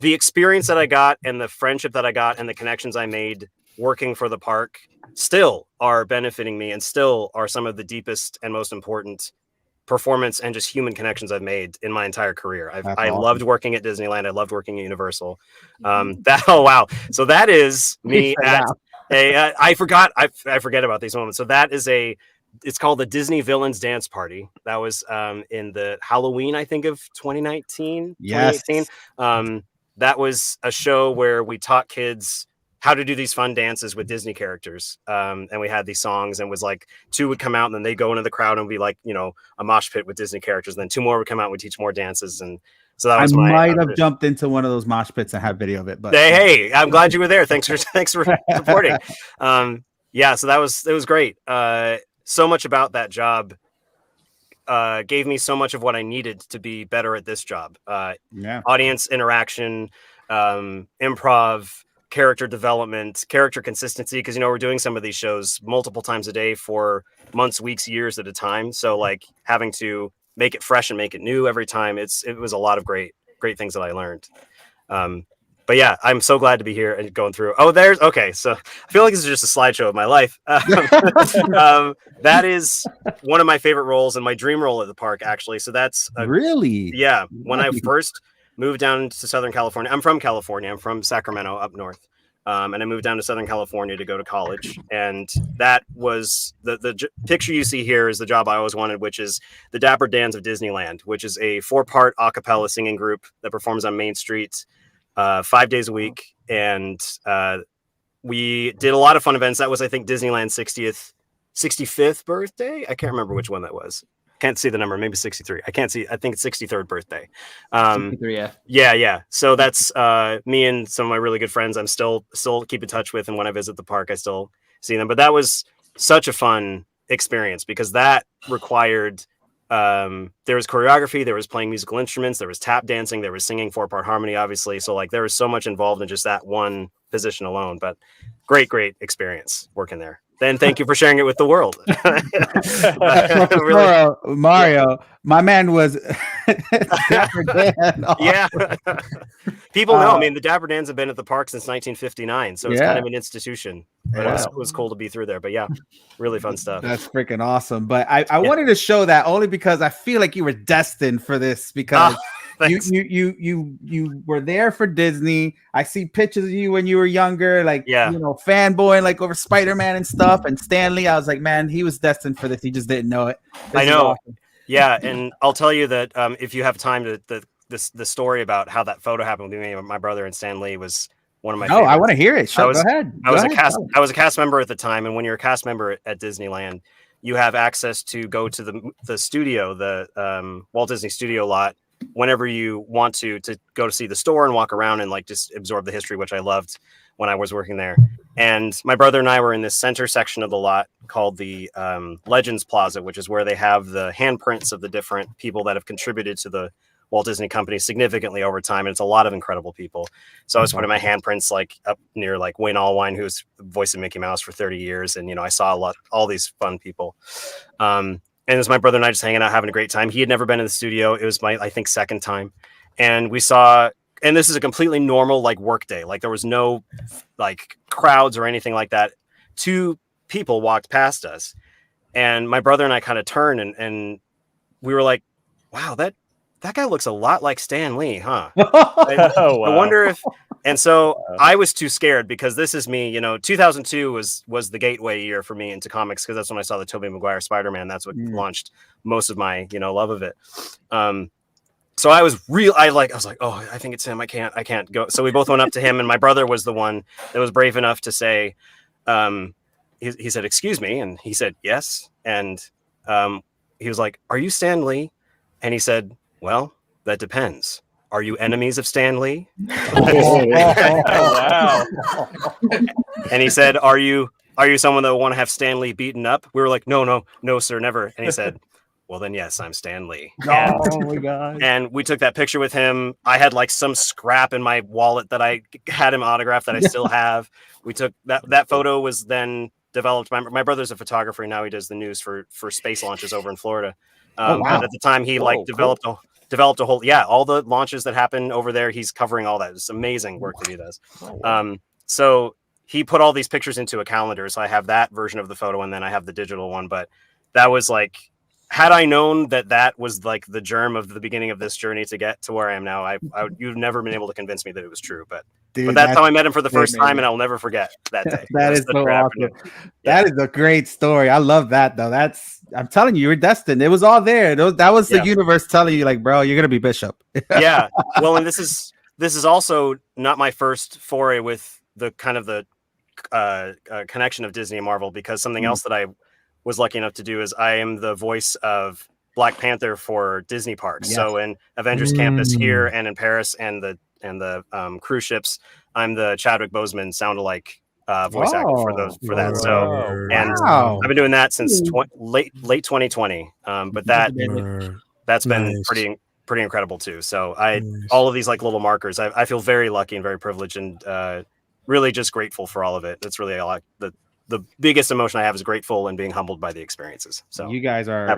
experience that I got and the friendship that I got and the connections I made working for the park still are benefiting me and still are some of the deepest and most important performance and just human connections I've made in my entire career. I loved working at Disneyland. I loved working at Universal. Oh wow. So that is me at I forget about these moments. So that is it's called the Disney Villains Dance Party. That was in the Halloween, I think, of 2019. Yes. 2018. That was a show where we taught kids how to do these fun dances with Disney characters. And we had these songs, and was like 2 would come out and then they go into the crowd and be like, a mosh pit with Disney characters. And then 2 more would come out and we'd teach more dances. And so that was I might have jumped into one of those mosh pits and have video of it, but hey, I'm glad you were there. Thanks for supporting. Yeah, so it was great. So much about that job gave me so much of what I needed to be better at this job. Audience interaction, improv, character development, character consistency, because we're doing some of these shows multiple times a day for months, weeks, years at a time. So like having to make it fresh and make it new every time, it was a lot of great things that I learned. But yeah, I'm so glad to be here and going through. Okay, so I feel like this is just a slideshow of my life. That is one of my favorite roles and my dream role at the park, actually. So that's really, yeah. When I first moved down to Southern California. I'm from California. I'm from Sacramento up north. And I moved down to Southern California to go to college. And that was the picture you see here is the job I always wanted, which is the Dapper Dans of Disneyland, which is a 4-part a cappella singing group that performs on Main Street 5 days a week. And we did a lot of fun events. That was, I think, Disneyland's 65th birthday. I can't remember which one that was. Can't see the number, maybe 63. I can't see. I think it's 63rd birthday. 63, yeah. So that's me and some of my really good friends I'm still keep in touch with. And when I visit the park, I still see them. But that was such a fun experience because that required, there was choreography, there was playing musical instruments, there was tap dancing, there was singing 4-part harmony, obviously. So like there was so much involved in just that one position alone, but great experience working there. Then thank you for sharing it with the world. Mario, my man was Dapper Dan. Yeah. People know. I mean, the Dapper Dans have been at the park since 1959, so it's kind of an institution. But it was cool to be through there. But yeah, really fun stuff. That's freaking awesome. But I wanted to show that only because I feel like you were destined for this because you were there for Disney. I see pictures of you when you were younger, like fanboying like over Spider-Man and stuff, and Stanley. I was like, man, he was destined for this. He just didn't know it. I know. Awesome. Yeah, and I'll tell you that if you have time the story about how that photo happened with me and my brother and Stan Lee was one of my favorites. I want to hear it. Go ahead. I was a cast member at the time, and when you're a cast member at Disneyland, you have access to go to the studio, the Walt Disney Studio lot, whenever you want to go to see the store and walk around and like just absorb the history, which I loved when I was working there. And my brother and I were in this center section of the lot called the Legends Plaza, which is where they have the handprints of the different people that have contributed to the Walt Disney Company significantly over time. And it's a lot of incredible people. So I was putting my handprints like up near like Wayne Allwine, who's voicing Mickey Mouse for 30 years. And, I saw all these fun people. And it was my brother and I just hanging out, having a great time. He had never been in the studio. It was my, I think, second time. And we saw, and this is a completely normal like work day. Like there was no like crowds or anything like that. 2 people walked past us and my brother and I kind of turned and we were like, wow, that guy looks a lot like Stan Lee, huh? Oh, I wow. wonder if. And so I was too scared because this is me. 2002 was the gateway year for me into comics because that's when I saw the Tobey Maguire Spider-Man. That's what launched most of my love of it. So I was like, oh, I think it's him. I can't go. So we both went up to him, and my brother was the one that was brave enough to say, he said, "Excuse me," and he said, "Yes," and he was like, "Are you Stan Lee?" And he said, "Well, that depends. Are you enemies of Stan Lee?" Wow. And he said, "Are you someone that will want to have Stan Lee beaten up?" We were like, no, sir, never. And he said, "Well, then, yes, I'm Stan Lee." Oh my God. And we took that picture with him. I had like some scrap in my wallet that I had him autographed that I still have. We took that photo was then developed. My brother's a photographer. Now he does the news for space launches over in Florida. But at the time he developed a whole, all the launches that happen over there. He's covering all that. It's amazing work that he does. So he put all these pictures into a calendar. So I have that version of the photo and then I have the digital one, but that was like, had I known that was like the germ of the beginning of this journey to get to where I am now, you've never been able to convince me that it was true. But that's how I met him for the first time, and I'll never forget that day. That is so awesome. That is a great story. I love that though. I'm telling you, you're destined. It was all there. That was the universe telling you, like, bro, you're gonna be Bishop. Yeah. Well, and this is also not my first foray with the kind of the connection of Disney and Marvel, because something else that I was lucky enough to do is I am the voice of Black Panther for Disney parks. Yes. So in Avengers Campus here and in Paris and the cruise ships, I'm the Chadwick Boseman sound-alike voice actor for that. So I've been doing that since late 2020. But that's been pretty incredible too. So all of these like little markers. I feel very lucky and very privileged and really just grateful for all of it. That's really all the biggest emotion I have is grateful and being humbled by the experiences. So you guys are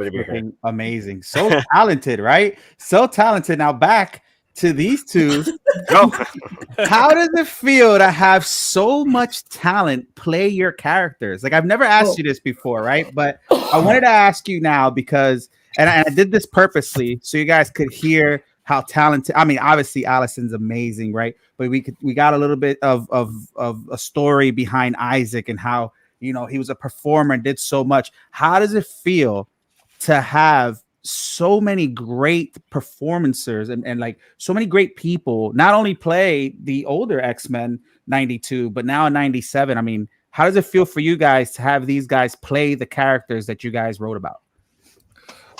amazing. So talented, right? So talented. Now back to these two. How does it feel to have so much talent play your characters? Like, I've never asked you this before, right? But I wanted to ask you now because, and I did this purposely so you guys could hear how talented. I mean, obviously Alison's amazing, right? But we got a little bit of a story behind Isaac and how, he was a performer and did so much. How does it feel to have so many great performancers and like so many great people not only play the older X-Men 92, but now in 97? I mean, how does it feel for you guys to have these guys play the characters that you guys wrote about?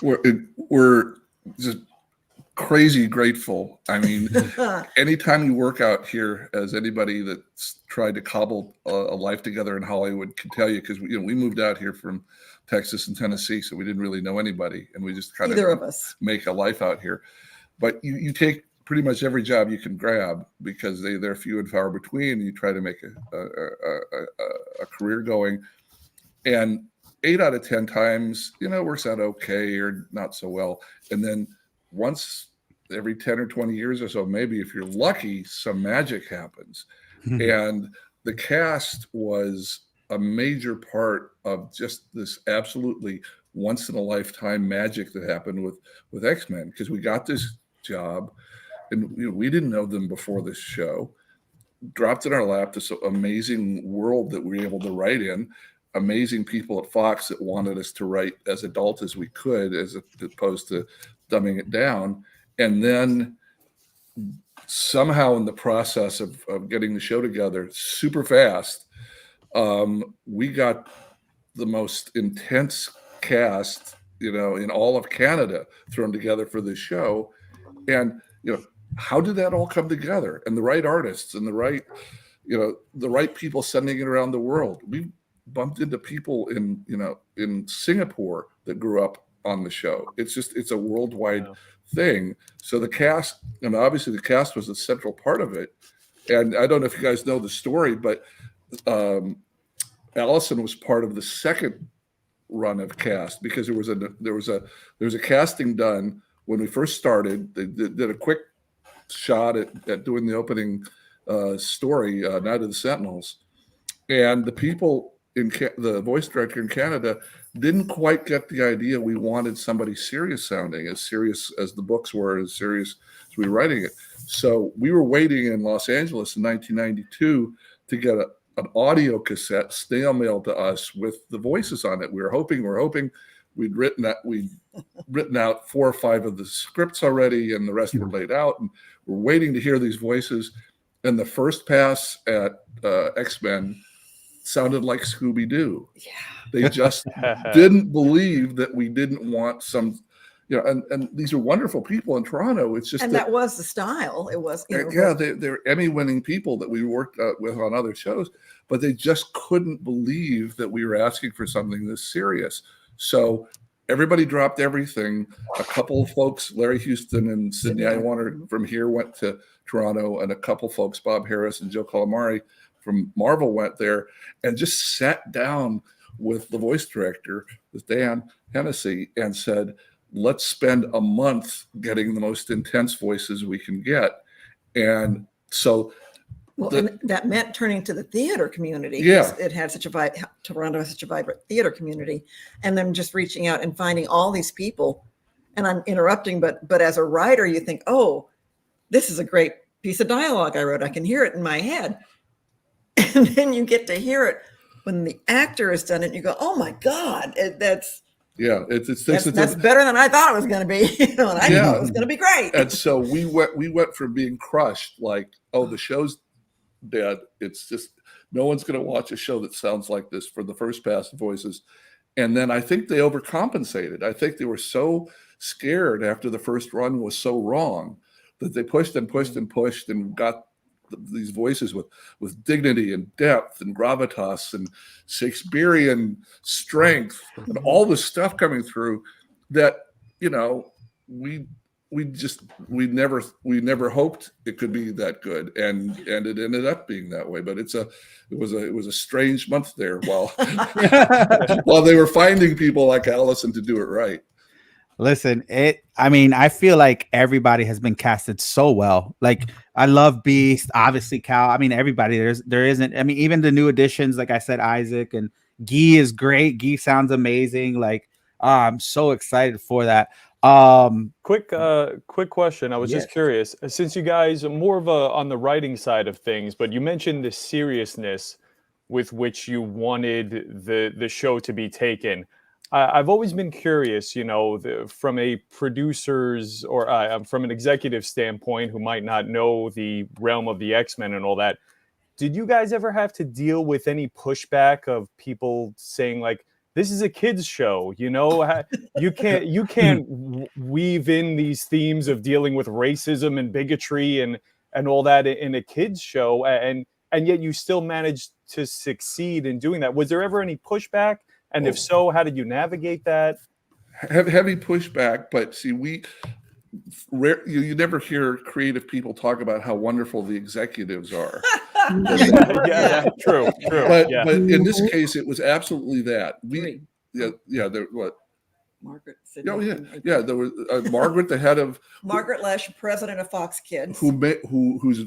We're just crazy grateful. I mean, anytime you work out here, as anybody that's tried to cobble a life together in Hollywood can tell you, because we moved out here from Texas and Tennessee, so we didn't really know anybody, and we just kind of make a life out here. But you take pretty much every job you can grab because they're few and far between, and you try to make a career going. And 8 out of 10 times, it works out okay or not so well. And then once every 10 or 20 years or so, maybe if you're lucky, some magic happens. And the cast was a major part of just this absolutely once in a lifetime magic that happened with X-Men, because we got this job and we didn't know them before this show, dropped in our lap this amazing world that we were able to write in, amazing people at Fox that wanted us to write as adult as we could, as opposed to dumbing it down. And then somehow in the process of getting the show together super fast, we got the most intense cast, in all of Canada thrown together for this show. And, how did that all come together? And the right artists and the right people sending it around the world. We bumped into people in Singapore that grew up on the show. It's a worldwide thing. So the cast, and obviously the cast was a central part of it. And I don't know if you guys know the story, but Alison was part of the second run of cast, because there was a casting done when we first started. They did a quick shot at doing the opening story, Night of the Sentinels, and the people the voice director in Canada didn't quite get the idea we wanted somebody serious sounding, as serious as the books were, as serious as we were writing it. So we were waiting in Los Angeles in 1992 to get an audio cassette snail mailed to us with the voices on it. We were hoping we'd written out 4 or 5 of the scripts already, and the rest were laid out, and we're waiting to hear these voices. And the first pass at X-Men sounded like Scooby-Doo. Yeah. They just didn't believe that we didn't want some, and these are wonderful people in Toronto. It's just that was the style. It was, they're Emmy-winning people that we worked with on other shows, but they just couldn't believe that we were asking for something this serious. So everybody dropped everything. A couple of folks, Larry Houston and Sydney Iwanter from here, went to Toronto, and a couple folks, Bob Harris and Joe Calamari from Marvel, went there and just sat down with the voice director, with Dan Hennessy, and said, let's spend a month getting the most intense voices we can get. And so and that meant turning to the theater community. Yeah. It had Toronto has such a vibrant theater community, and then just reaching out and finding all these people. And I'm interrupting, but as a writer, you think, oh, this is a great piece of dialogue I wrote. I can hear it in my head. And then you get to hear it when the actor has done it, and you go, oh my God, that's better than I thought it was going to be. And I thought it was going to be great. And so we went from being crushed, like, oh, the show's dead. It's just, no one's going to watch a show that sounds like this for the first pass of voices. And then I think they overcompensated. I think they were so scared after the first run was so wrong that they pushed and pushed and pushed and got these voices with dignity and depth and gravitas and Shakespearean strength and all this stuff coming through that, we never hoped it could be that good, and it ended up being that way. But it was a strange month there while they were finding people like Allison to do it right. Listen, I feel like everybody has been casted so well. Like, I love Beast, obviously Cal. Everybody, there isn't, even the new additions, like I said, Isaac and Guy is great. Guy sounds amazing. Like, I'm so excited for that. Quick question. I was just curious, since you guys are more of on the writing side of things, but you mentioned the seriousness with which you wanted the show to be taken. I've always been curious, from a producer's or from an executive standpoint, who might not know the realm of the X-Men and all that. Did you guys ever have to deal with any pushback of people saying, like, this is a kids show, you can't weave in these themes of dealing with racism and bigotry and all that in a kids show, and yet you still managed to succeed in doing that? Was there ever any pushback? And if so, how did you navigate that? Heavy pushback, but see, you never hear creative people talk about how wonderful the executives are. True. But in this case, it was absolutely that. Margaret. There was Margaret, the head of Margaret Lesh, president of Fox Kids, whose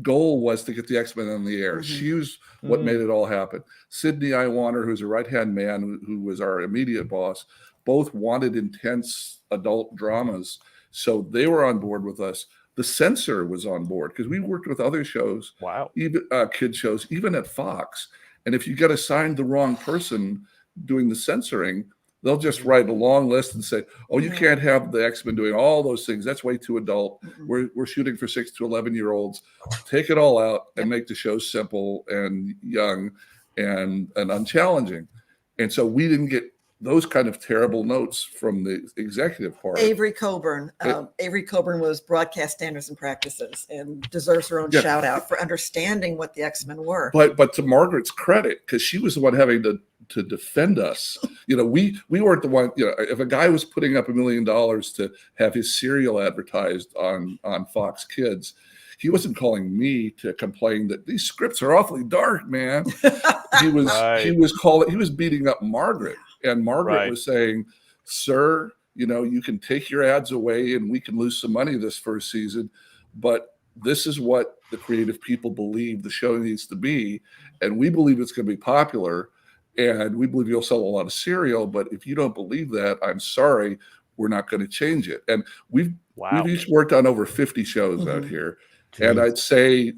goal was to get the X-Men on the air. Mm-hmm. She was what made it all happen. Sydney Iwanter, who's a right-hand man, who was our immediate boss, both wanted intense adult dramas. So they were on board with us. The censor was on board because we worked with other shows, even kid shows, even at Fox. And if you get assigned the wrong person doing the censoring, they'll just write a long list and say, oh, you can't have the X-Men doing all those things. That's way too adult. We're shooting for 6 to 11-year-olds. Take it all out and make the show simple and young and unchallenging. And so we didn't get those kind of terrible notes from the executive part. Avery Coburn. Avery Coburn was broadcast standards and practices and deserves her own shout out for understanding what the X-Men were. But to Margaret's credit, because she was the one having to defend us. We weren't the one, if a guy was putting up $1 million to have his cereal advertised on Fox Kids, he wasn't calling me to complain that these scripts are awfully dark, man. He was beating up Margaret. And Margaret was saying, sir, you can take your ads away and we can lose some money this first season, but this is what the creative people believe the show needs to be, and we believe it's going to be popular, and we believe you'll sell a lot of cereal. But if you don't believe that, I'm sorry, we're not going to change it. And we've each worked on over 50 shows out here, and I'd say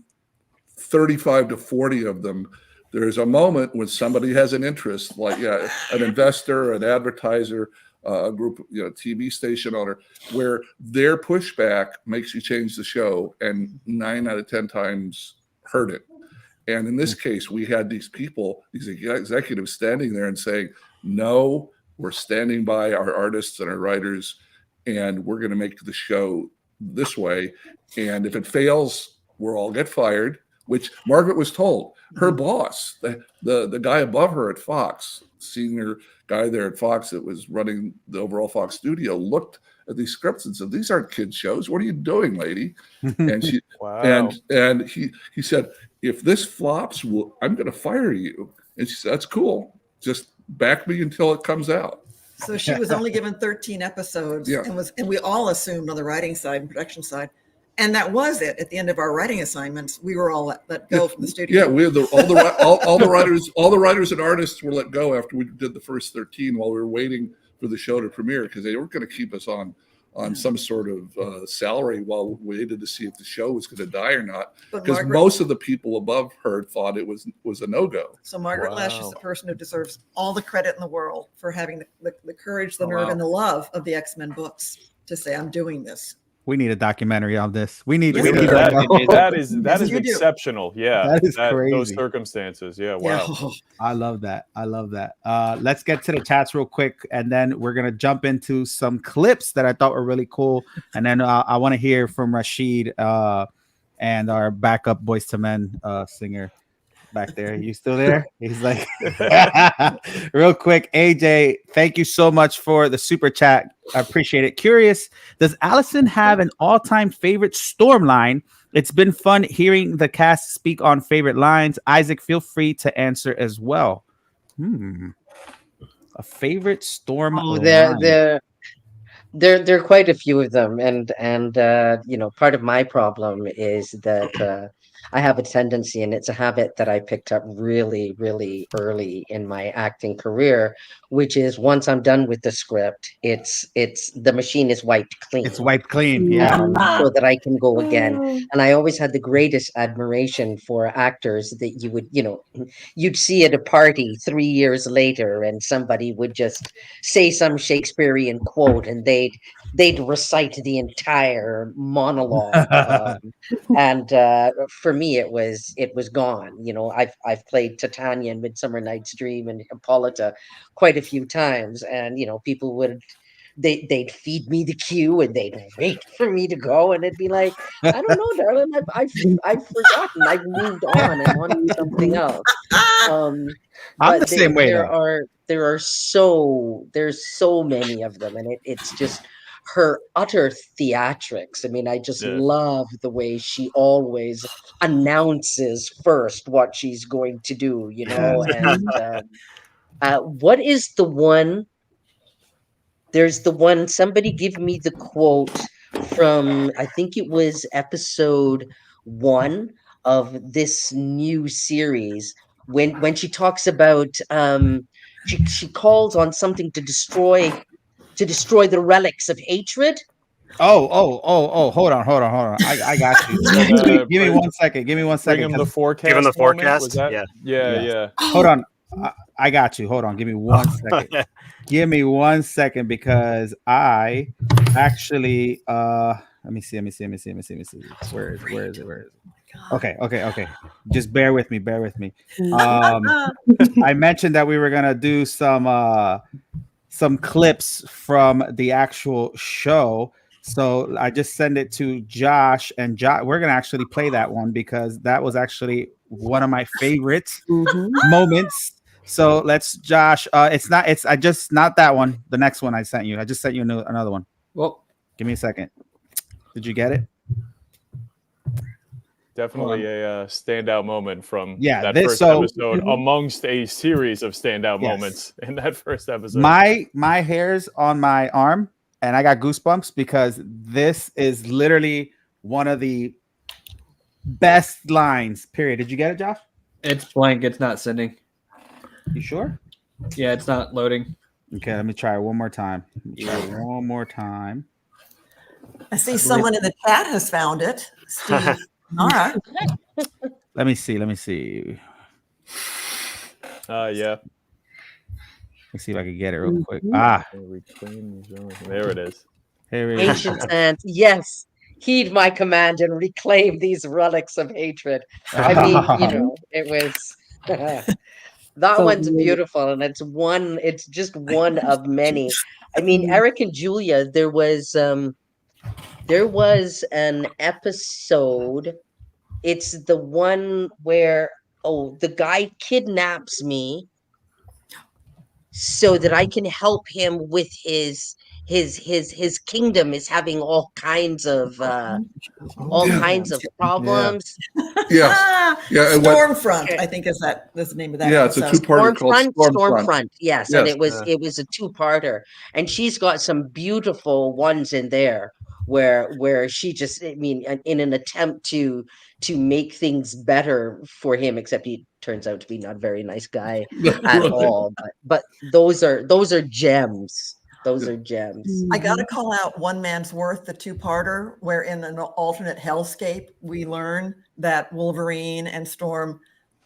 35 to 40 of them, there's a moment when somebody has an interest, like an investor, an advertiser, a group, TV station owner, where their pushback makes you change the show, and 9 out of 10 times hurt it. And in this case, we had these people, these executives standing there and saying, no, we're standing by our artists and our writers, and we're going to make the show this way. And if it fails, we'll all get fired, which Margaret was told. Her boss, the guy above her at Fox, senior guy there at Fox that was running the overall Fox studio, looked at these scripts and said, "These aren't kids shows. What are you doing, lady?" And she and he said, "If this flops, I'm going to fire you." And she said, "That's cool. Just back me until it comes out." So she was only given 13 episodes, and we all assumed on the writing side and production side. And that was it. At the end of our writing assignments, we were all let go from the studio. Yeah, we had all the writers and artists were let go after we did the first 13 while we were waiting for the show to premiere, because they weren't going to keep us on some sort of salary while we waited to see if the show was going to die or not. Because most of the people above her thought it was a no-go. So Margaret Lesh is the person who deserves all the credit in the world for having the courage, the nerve, and the love of the X-Men books to say, "I'm doing this." We need a documentary on this. We need that is exceptional. Yeah, that is crazy. Those circumstances. Yeah, wow. I love that. Let's get to the chats real quick, and then we're gonna jump into some clips that I thought were really cool, and then I want to hear from Rashid and our backup Boys to Men singer back there. You still there? He's like, real quick, AJ, thank you so much for the super chat. I appreciate it. Curious, does Allison have an all-time favorite Storm line? It's been fun hearing the cast speak on favorite lines. Isaac, feel free to answer as well. A favorite Storm line. There are quite a few of them, and part of my problem is that I have a tendency, and it's a habit that I picked up really, really early in my acting career, which is once I'm done with the script, it's the machine is wiped clean. It's wiped clean, yeah. So that I can go again. And I always had the greatest admiration for actors that you would, you'd see at a party 3 years later, and somebody would just say some Shakespearean quote, and they'd recite the entire monologue. And for me, it was gone. I've played Titania in Midsummer Night's Dream and Hippolyta quite a few times, and people they'd feed me the cue and they'd wait for me to go, and it'd be like, I don't know, darling, I've forgotten, I've moved on and on to something else. I'm the same way. There's so many of them, and it's just her utter theatrics. I mean, I just love the way she always announces first what she's going to do, and what is the one? There's the one, somebody give me the quote from, I think it was episode 1 of this new series, when she talks about she calls on something to destroy the relics of hatred. Oh, hold on. I got you. Give me 1 second. Bring him the forecast. Give him the forecast. Yeah. Hold on. I got you. Hold on. Give me 1 second. Give me 1 second, because I actually let me see. Where is it? Okay. Just bear with me. I mentioned that we were gonna do some clips from the actual show. So I just send it to Josh, and we're gonna actually play that one because that was actually one of my favorite moments. So let's, Josh. It's not that one. The next one I sent you. I just sent you another one. Well, give me a second. Did you get it? Definitely a standout moment from that first episode, amongst a series of standout moments in that first episode. My hair's on my arm, and I got goosebumps because this is literally one of the best lines. Period. Did you get it, Josh? It's blank. It's not sending. You sure? Yeah, it's not loading. Okay, let me try it one more time. One more time. I see someone in the chat has found it. Steve. All right. Let me see. Yeah. Let's see if I can get it real quick. There it is. Here it is. Ancient sands, yes. Heed my command and reclaim these relics of hatred. I mean, it was that one's beautiful, and it's just one of many. I mean, Eric and Julia, there was an episode. It's the one where the guy kidnaps me so that I can help him with his kingdom is having all kinds of problems. Yeah. Stormfront, I think that's the name of that. Yeah, it's a two-parter called Stormfront. Yes, and it was a two-parter, and she's got some beautiful ones in there where she just, I mean, in an attempt to make things better for him, except he turns out to be not a very nice guy at all. But those are gems. Those are gems. I got to call out One Man's Worth, the two-parter, where in an alternate hellscape, we learn that Wolverine and Storm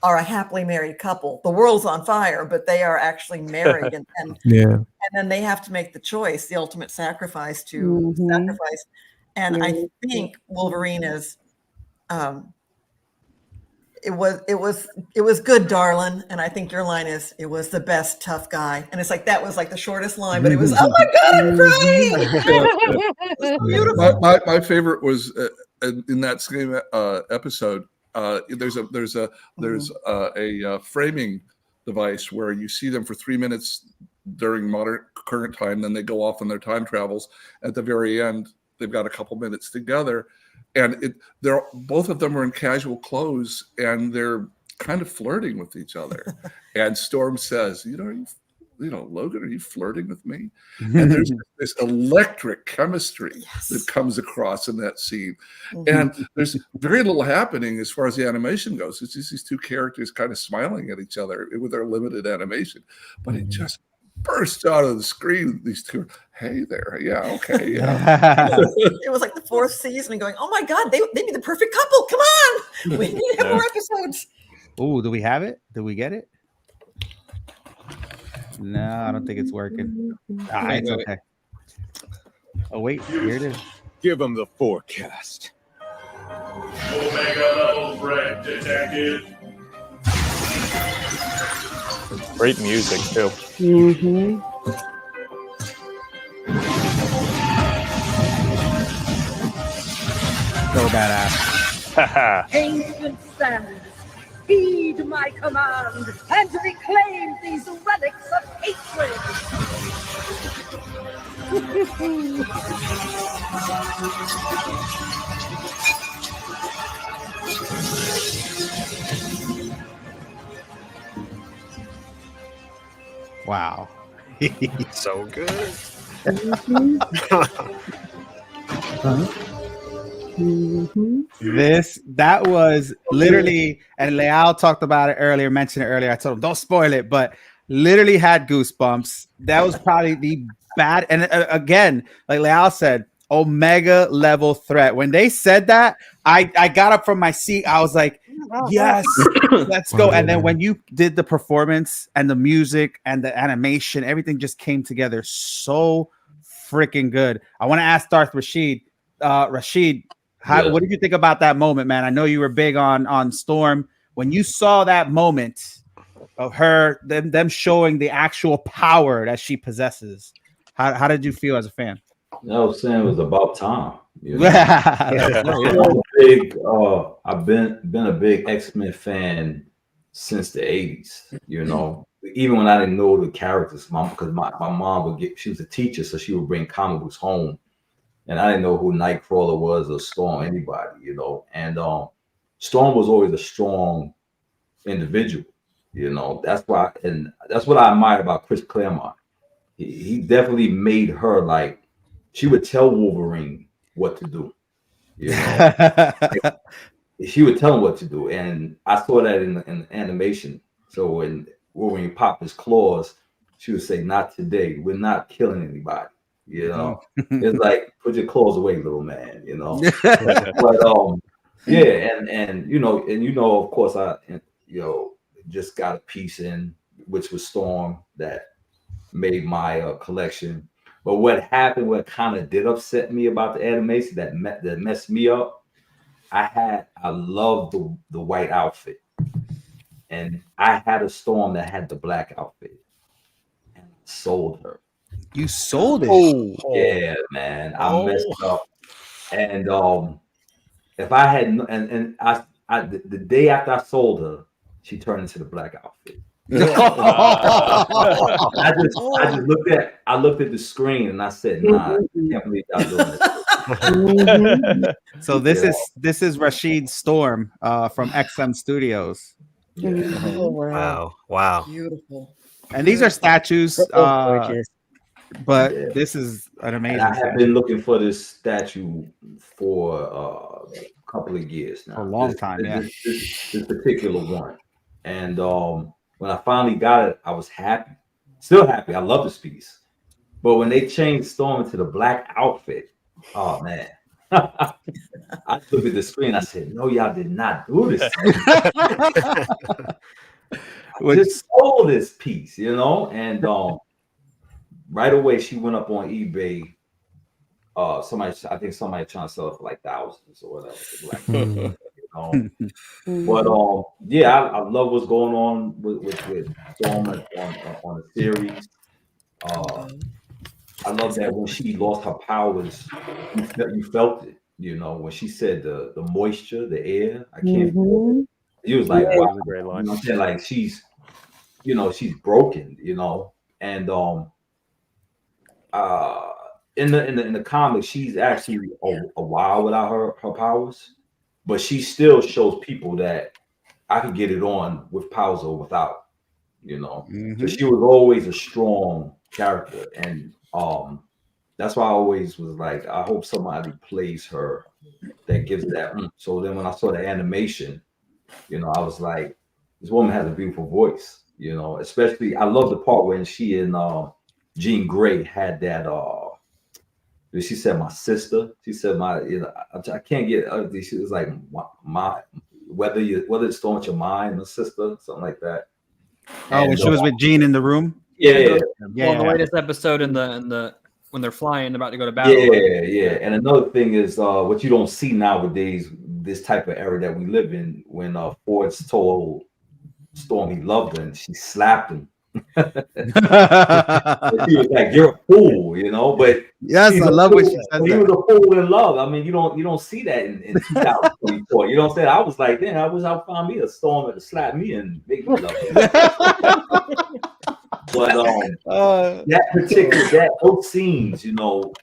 are a happily married couple. The world's on fire, but they are actually married. And then they have to make the choice, the ultimate sacrifice to sacrifice. And I think Wolverine is, it was good, darling. And I think your line is, it was the best tough guy. And it's like, that was like the shortest line, but it was, oh my God, I'm crying. It was beautiful. My favorite was in that same episode. There's a framing device where you see them for 3 minutes during current time, then they go off on their time travels. At the very end, they've got a couple minutes together, and they're both of them are in casual clothes, and they're kind of flirting with each other. And Storm says, Logan, are you flirting with me? And there's this electric chemistry that comes across in that scene. And there's very little happening as far as the animation goes. It's just these two characters kind of smiling at each other with their limited animation. But it just bursts out of the screen. These two, hey there. Yeah, okay. Yeah. It was like the fourth season and going, oh my God, they'd be the perfect couple. Come on. We need to have more episodes. Oh, do we have it? Did we get it? No, I don't think it's working. It's okay. Oh, wait. Here it is. Give them the forecast. Omega level threat detected. Great music, too. So badass. Ancient sands, heed my command and reclaim these relics of hatred. Wow. So good. That was literally, and Leal talked about it earlier, mentioned it earlier. I told him don't spoil it, but literally had goosebumps. That was probably the bad. And again, like Leal said, Omega level threat. When they said that, I got up from my seat. I was like, yes, let's go. And then when you did the performance and the music and the animation, everything just came together so freaking good. I want to ask Darth Rashid. Rashid, what did you think about that moment, man? I know you were big on Storm. When you saw that moment of her, them showing the actual power that she possesses, how did you feel as a fan? I was saying it was about time. You know? I've been a big X-Men fan since the 80s. You know, even when I didn't know the characters, because my mom she was a teacher, so she would bring comic books home, and I didn't know who Nightcrawler was or Storm, anybody, you know. And Storm was always a strong individual, you know. That's why, and that's what I admire about Chris Claremont. He definitely made her like, she would tell Wolverine what to do. You know? she would tell him what to do, and I saw that in the animation. So when Wolverine popped his claws, she would say, "Not today. We're not killing anybody." You know, it's like, put your claws away, little man. You know, but yeah, and of course, I just got a piece in, which was Storm, that made my collection. But what happened, what kind of did upset me about the animation that messed me up, I loved the white outfit, and I had a Storm that had the black outfit, and I sold her. You sold it? Oh, yeah, man, I messed up. And if I had, and I the day after I sold her, she turned into the black outfit. I just looked at the screen and I said, "Nah, I can't believe y'all doing this." So this is Rashid Storm from XM Studios. Oh, wow. Beautiful. And these are statues, gorgeous. but this is an amazing. And I have been looking for this statue for a couple of years now. A long time, this particular one. And when I finally got it, I was happy. Still happy. I love this piece. But when they changed Storm into the black outfit, oh man. I looked at the screen. I said, "No, y'all did not do this." I just sold this piece, and right away she went up on eBay. I think somebody trying to sell it for like thousands or whatever. But yeah, I love what's going on with Storm on the series. I love that when she lost her powers, you felt it. When she said the moisture, the air, I can't. It was like, wow, a great line. I'm saying, like, she's broken. And in the comics, she's actually a while without her powers. But she still shows people that I could get it on with powers or without, So she was always a strong character, and that's why I always was like, I hope somebody plays her that gives that. So then when I saw the animation, I was like, this woman has a beautiful voice, Especially, I love the part when she and Jean Grey had that. She said, "My sister." She said, "My," I can't get. She was like, "My," whether it's throwing your mind, my sister, something like that. Oh, when she was with Jean in the room. Yeah. Well, the latest episode in the when they're flying, about to go to battle. Yeah. And another thing is what you don't see nowadays, this type of era that we live in, when Ford's told Storm he loved her, and she slapped him. She was like, "You're a fool," But yes, I love what she said. He was a fool in love. I mean, you don't see that in 2024. You know what I'm saying? I was like, "Damn, I wish I found me a Storm to slap me and make me love her." But those scenes,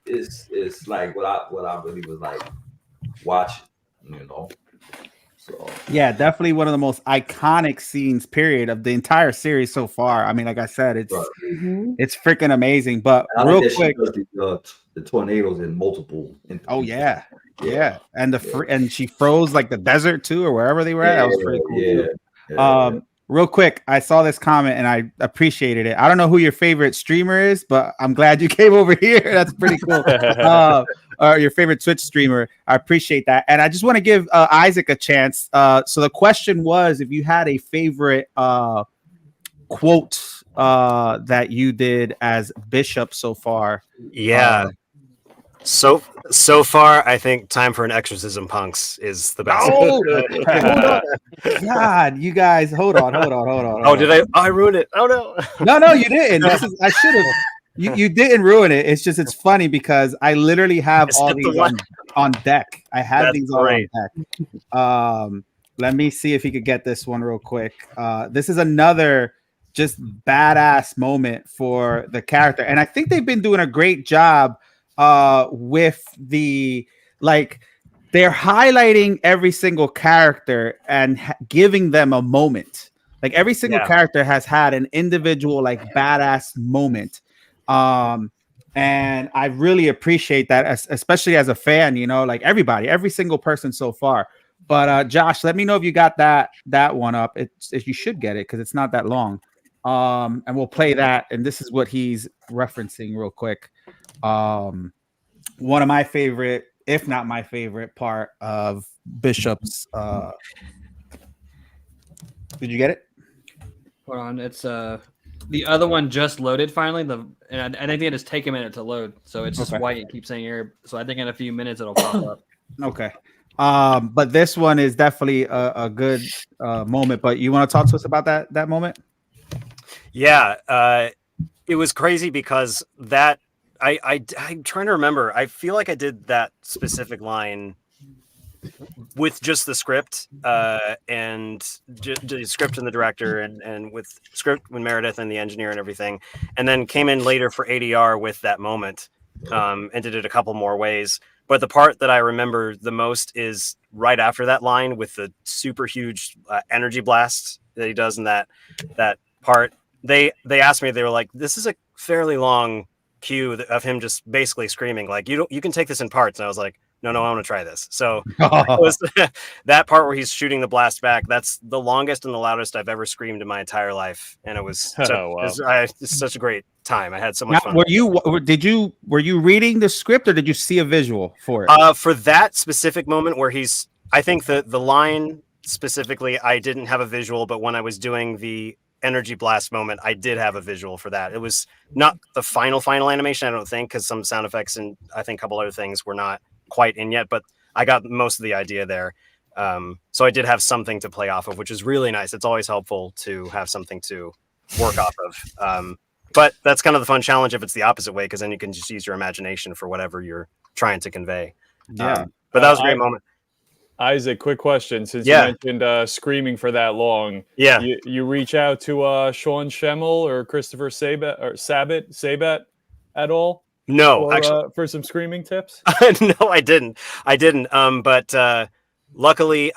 is like what I really was like watching, So yeah, definitely one of the most iconic scenes, period, of the entire series so far. I mean, like I said, it's freaking amazing. But real quick, the tornadoes in multiple. Oh yeah, and and she froze like the desert too, or wherever they were at. That was pretty cool. Yeah. Real quick, I saw this comment and I appreciated it. I don't know who your favorite streamer is, but I'm glad you came over here. That's pretty cool. Or your favorite Twitch streamer. I appreciate that. And I just want to give Isaac a chance. So the question was, if you had a favorite quote that you did as Bishop so far. Yeah. So far, I think "Time for an Exorcism" Punks is the best. Oh, God, you guys, hold on. Oh, did I? I ruined it. Oh no. No, you didn't. I should have. You didn't ruin it. It's just, it's funny because I literally have all these on deck. I have these all on deck. Let me see if you could get this one real quick. This is another just badass moment for the character, and I think they've been doing a great job with the, like, they're highlighting every single character and giving them a moment. Like, every single character has had an individual, like, badass moment. And I really appreciate that, especially as a fan, like every single person so far. But Josh, let me know if you got that one up. If you should get it because it's not that long. And we'll play that. And this is what he's referencing real quick. One of my favorite, if not my favorite part of Bishop's. Did you get it? Hold on, it's the other one just loaded finally. And I think it just take a minute to load, so it's just white. It keeps saying error. So I think in a few minutes it'll pop up. Okay. But this one is definitely a good moment. But you want to talk to us about that moment? Yeah, it was crazy because that I'm trying to remember. I feel like I did that specific line with just the script and the script and the director and with script with Meredith and the engineer and everything, and then came in later for ADR with that moment and did it a couple more ways. But the part that I remember the most is right after that line with the super huge energy blast that he does in that part. They asked me, they were like, this is a fairly long cue of him just basically screaming like, you can take this in parts. And I was like, no, I want to try this. So it was that part where he's shooting the blast back. That's the longest and the loudest I've ever screamed in my entire life. And it was, it's such a great time. I had so much fun. Were you reading the script or did you see a visual for it? For that specific moment where I think the line specifically, I didn't have a visual, but when I was doing the energy blast moment, I did have a visual for that. It was not the final animation, I don't think, because some sound effects and I think a couple other things were not quite in yet, but I got most of the idea there. So I did have something to play off of, which is really nice. It's always helpful to have something to work off of. But that's kind of the fun challenge if it's the opposite way, because then you can just use your imagination for whatever you're trying to convey. Yeah. But that was a great moment. Isaac, quick question. Since you mentioned screaming for that long, you reach out to Sean Schemmel or Christopher Sabat at all? No, actually, for some screaming tips. No, I didn't. But luckily,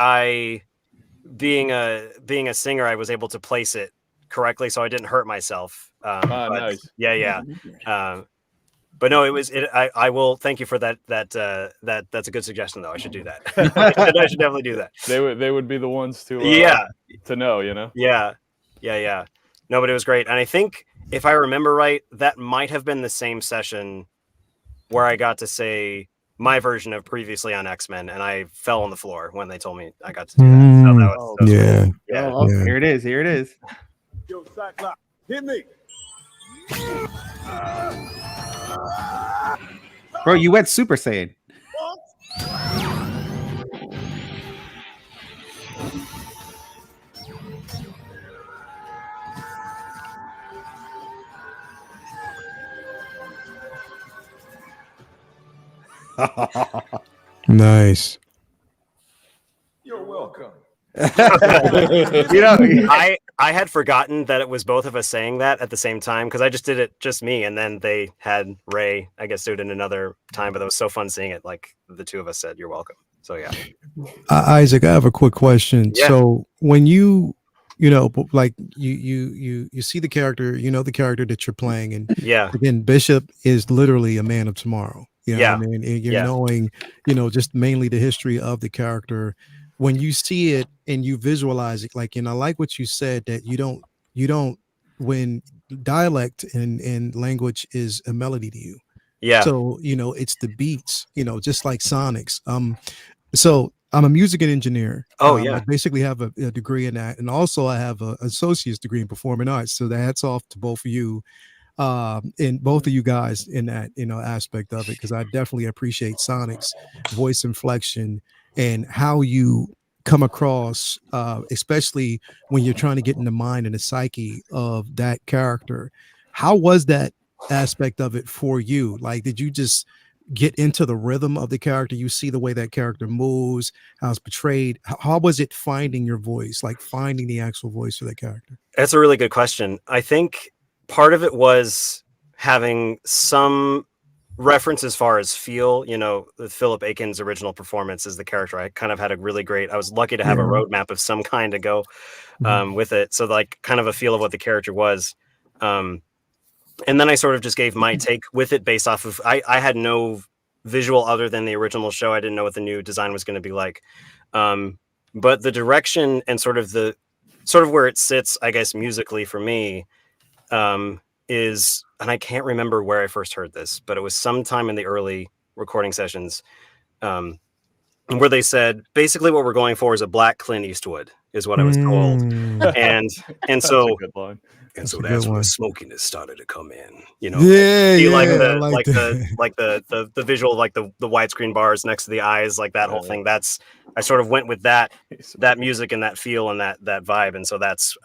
being a singer, I was able to place it correctly, so I didn't hurt myself. Nice. Yeah. But no, I will thank you for that. That's a good suggestion, though. I should do that. I should definitely do that. They would be the ones to know, you know. Yeah. No, but it was great, and I think if I remember right, that might have been the same session where I got to say my version of previously on X-Men, and I fell on the floor when they told me I got to do that. So that was yeah. Here it is. Yo, Cyclops, hit me. Bro, you went Super Saiyan. Nice. You're welcome. I had forgotten that it was both of us saying that at the same time, because I just did it just me, and then they had Ray, I guess, do it in another time. But it was so fun seeing it. Like the two of us said, "You're welcome." So yeah. Isaac, I have a quick question. Yeah. So when you like you see the character, the character that you're playing, and again, Bishop is literally a man of tomorrow. You know what I mean? And you're knowing, just mainly the history of the character. When you see it and you visualize it, like, and I like what you said, that you don't when dialect and language is a melody to you. Yeah. So, it's the beats, just like Sonics. So I'm a music engineer. I basically have a degree in that. And also I have an associate's degree in performing arts. So the hats off to both of you. And both of you guys in that aspect of it, because I definitely appreciate Sonic's voice inflection and how you come across, especially when you're trying to get in the mind and the psyche of that character. How was that aspect of it for you? Like, did you just get into the rhythm of the character? You see the way that character moves, how it's portrayed. How was it finding your voice, like finding the actual voice of that character? That's a really good question. I think part of it was having some reference as far as feel, Philip Aiken's original performance as the character. I kind of had I was lucky to have a roadmap of some kind to go with it. So like kind of a feel of what the character was. And then I sort of just gave my take with it based off of, I had no visual other than the original show. I didn't know what the new design was going to be like. But the direction and sort of where it sits, I guess, musically for me, is, and I can't remember where I first heard this, but it was sometime in the early recording sessions, where they said basically what we're going for is a black Clint Eastwood, is what I was told. And so a good line. And so That's a that's good when one. the smokiness started to come in, you know. Yeah, See, like yeah, the I like the visual, like the widescreen bars next to the eyes, like that whole thing. That's, I sort of went with that music and that feel and that vibe, and so that's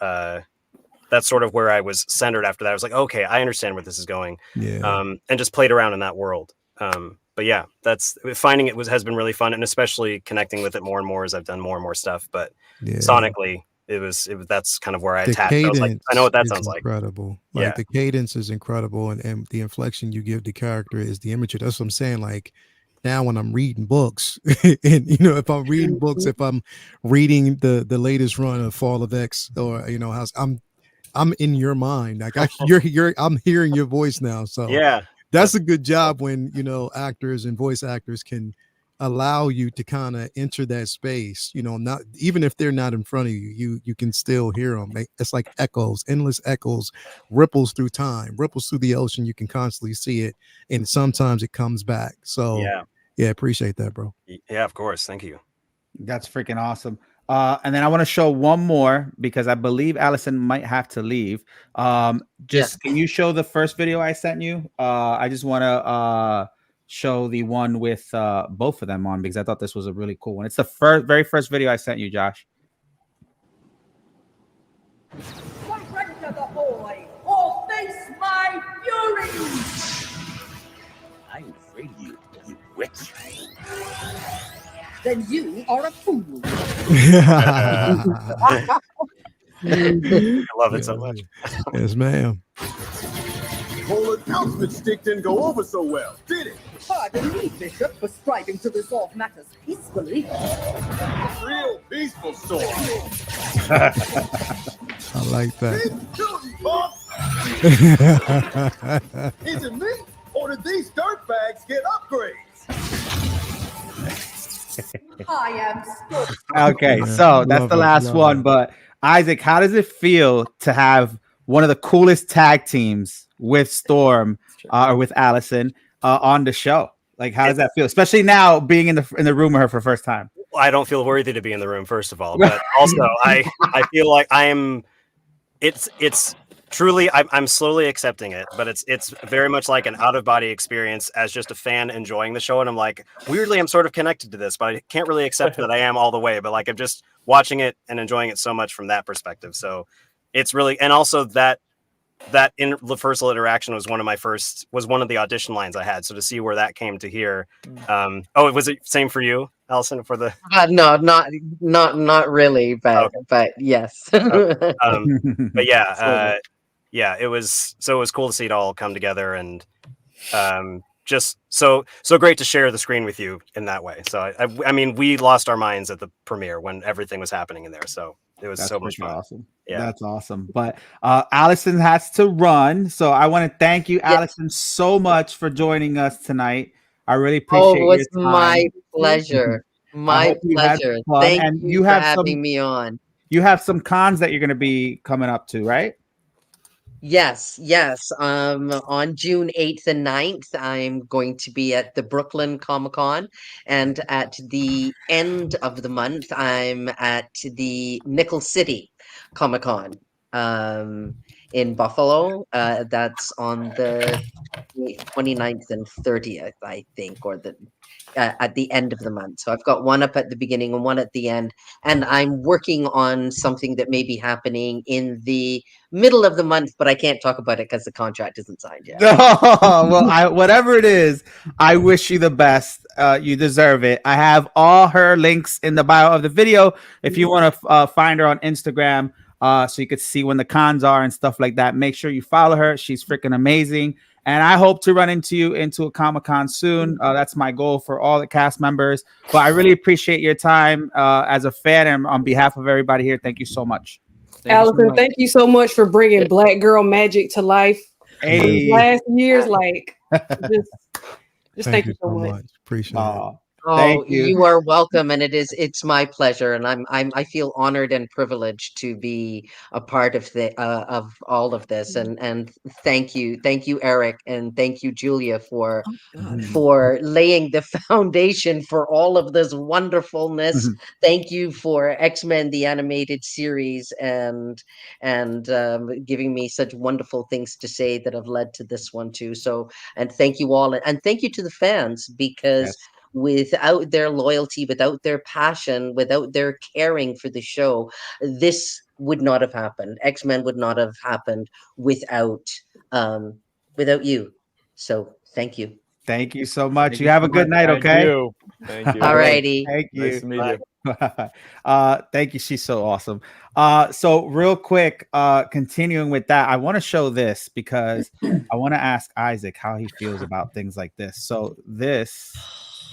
sort of where I was centered after that. I was like, okay, I understand where this is going. Yeah. And just played around in that world. But yeah, that's, finding it has been really fun, and especially connecting with it more and more as I've done more and more stuff. But Yeah. sonically, it was that's kind of where I The attached. I was like, I know what that cadence sounds is like. incredible. Like Yeah. the cadence is incredible, and the inflection you give the character is the imagery. That's what I'm saying. Like now when I'm reading books, and you know, if I'm reading books, if I'm reading the latest run of Fall of X, or you know, I'm in your mind. Like I'm hearing your voice now. So Yeah. that's a good job when, you know, actors and voice actors can allow you to kind of enter that space, you know, not even if they're not in front of you, you can still hear them. It's like echoes, endless echoes, ripples through time, ripples through the ocean. You can constantly see it, and sometimes it comes back. So yeah, appreciate that, bro. Yeah, of course. Thank you. That's freaking awesome. And then I want to show one more because I believe Allison might have to leave. Can you show the first video I sent you? I just want to show the one with both of them on, because I thought this was a really cool one. It's the very first video I sent you, Josh. Surrender the boy, or face my fury! I'm afraid of you, you witch. Then you are a fool. I love it so much. Yes, ma'am. Whole announcement stick didn't go over so well, did it? Pardon me, Bishop, for striving to resolve matters peacefully. Real peaceful storm. I like that. Is it me, or did these dirtbags get upgrades? I am still. Okay, so that's the last one. But Isaac, how does it feel to have one of the coolest tag teams with Storm or with Allison on the show? Like, how does that feel, especially now being in the room with her for the first time? I don't feel worthy to be in the room, first of all, but also I feel like it's truly, I'm slowly accepting it, but it's very much like an out-of-body experience as just a fan enjoying the show. And I'm like, weirdly, I'm sort of connected to this, but I can't really accept that I am all the way. But like, I'm just watching it and enjoying it so much from that perspective. So it's really, and also that in the first interaction was one of the audition lines I had. So to see where that came to here. Was it same for you, Allison, for the? No, not really, but yes. But yeah, it was cool to see it all come together, and just so great to share the screen with you in that way. So I mean, we lost our minds at the premiere when everything was happening in there. So it was so much fun. Awesome. Yeah, that's awesome. But Allison has to run, so I want to thank you, Allison, so much for joining us tonight. I really appreciate it. Oh, it was my pleasure. My pleasure. Thank you for having me on. You have some cons that you're going to be coming up to, right? Yes. On June 8th and 9th, I'm going to be at the Brooklyn Comic-Con, and at the end of the month, I'm at the Nickel City Comic-Con in Buffalo. That's on the 29th and 30th, I think, or at the end of the month. So I've got one up at the beginning and one at the end, and I'm working on something that may be happening in the middle of the month, but I can't talk about it because the contract isn't signed yet. Well, whatever it is, I wish you the best. You deserve it. I have all her links in the bio of the video if you want to find her on Instagram, so you could see when the cons are and stuff like that. Make sure you follow her. She's freaking amazing. And I hope to run into you into a Comic-Con soon. That's my goal for all the cast members. But I really appreciate your time as a fan, and on behalf of everybody here, thank you so much. Allison, thank you so much for bringing Black Girl Magic to life. Hey. Last year's, like, just Just thank you so much. Appreciate it. Oh, Thank you. you are welcome, and it's my pleasure, and I feel honored and privileged to be a part of all of this, and thank you, Eric, and thank you, Julia, for laying the foundation for all of this wonderfulness. Thank you for X-Men the animated series, and giving me such wonderful things to say that have led to this one too. So, and thank you all, and thank you to the fans, because without their loyalty, without their passion, without their caring for the show, this would not have happened. X-Men would not have happened without you. So thank you. Thank you so much. You have a good night, okay? Thank you. All righty. Thank you. Nice to meet you. Thank you. She's so awesome. So real quick, continuing with that, I want to show this because I want to ask Isaac how he feels about things like this. So this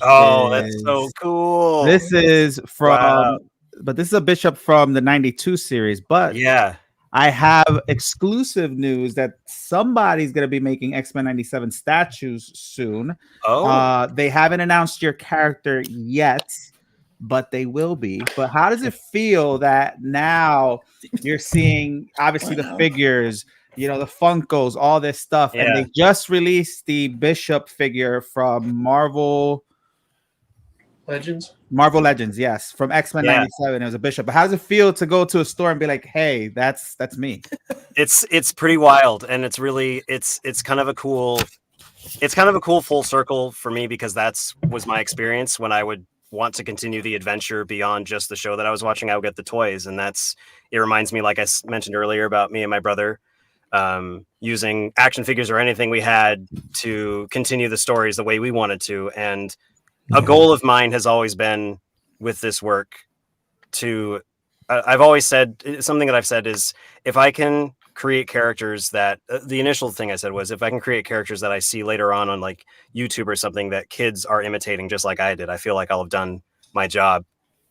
that's so cool. This is from but this is a Bishop from the 92 series, but yeah, I have exclusive news that somebody's going to be making X-Men97 statues soon. They haven't announced your character yet, but they will be. But how does it feel that now you're seeing obviously the figures, the Funkos, all this stuff, and they just released the Bishop figure from Marvel Legends, yes, from X-Men97. It was a Bishop. But how does it feel to go to a store and be like, "Hey, that's me"? It's pretty wild, and it's really it's kind of a cool full circle for me, because was my experience when I would want to continue the adventure beyond just the show that I was watching. I would get the toys, and it reminds me, like I mentioned earlier, about me and my brother using action figures or anything we had to continue the stories the way we wanted to. And a goal of mine has always been with this work to, I've always said, something that I've said is, if I can create characters that, the initial thing I said was, if I can create characters that I see later on like YouTube or something that kids are imitating just like I did, I feel like I'll have done my job.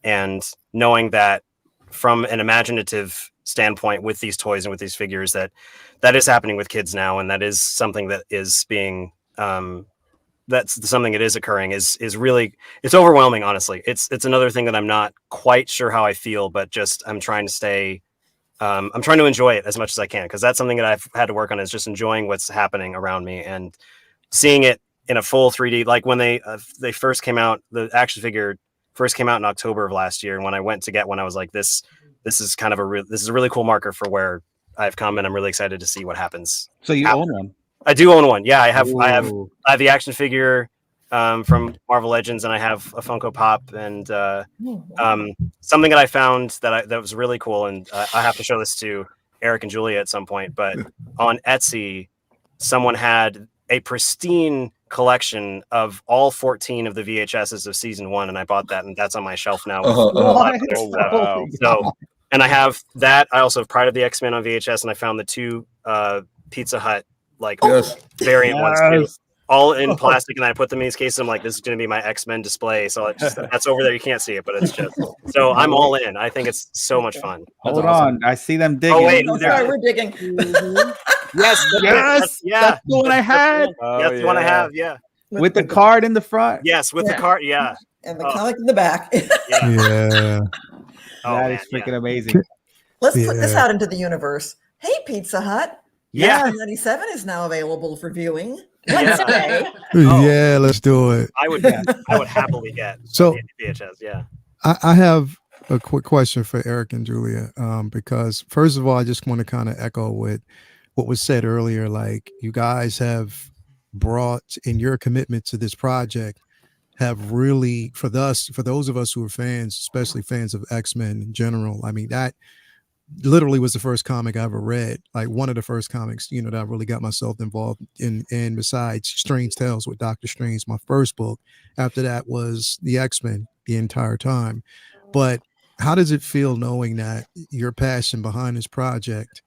And knowing that from an imaginative standpoint with these toys and with these figures, that is happening with kids now, and that is something that is being, that's something that is occurring, is really, it's overwhelming. Honestly, it's another thing that I'm not quite sure how I feel, but just I'm trying to stay, I'm trying to enjoy it as much as I can, because that's something that I've had to work on, is just enjoying what's happening around me and seeing it in a full 3D. Like when they first came out, the action figure first came out in October of last year, and when I went to get one, I was like, this is kind of this is a really cool marker for where I've come, and I'm really excited to see what happens. So you own one? I do own one. Yeah, I have the action figure from Marvel Legends, and I have a Funko Pop, and something that I found that was really cool, and I have to show this to Eric and Julia at some point, but on Etsy, someone had a pristine collection of all 14 of the VHSs of season 1, and I bought that, and that's on my shelf now. So, and I have that. I also have Pride of the X-Men on VHS, and I found the 2 Pizza Hut variant ones too, all in plastic, and I put them in these cases. I'm like, this is going to be my X-Men display. So that's over there. You can't see it, but it's just, so I'm all in. I think it's so much fun. Hold on, I see them digging. Oh wait, sorry, we're digging. Yes, that's the one I had. That's the one I have. Yeah, with the card in the front. Yes, with the card. Yeah, and the comic in the back. Yeah. That is freaking amazing. Let's put this out into the universe. Hey, Pizza Hut. Yeah, 97 is now available for viewing. Yeah, let's do it. I would happily get so VHS. Yeah, I have a quick question for Eric and Julia, because first of all, I just want to kind of echo with what was said earlier. Like, you guys have brought, in your commitment to this project, have really, for those of us who are fans, especially fans of X-Men in general, I mean, that literally was the first comic I ever read, like one of the first comics, that I really got myself involved in. And besides Strange Tales with Dr. Strange, my first book, after that was the X-Men the entire time. But how does it feel knowing that your passion behind this project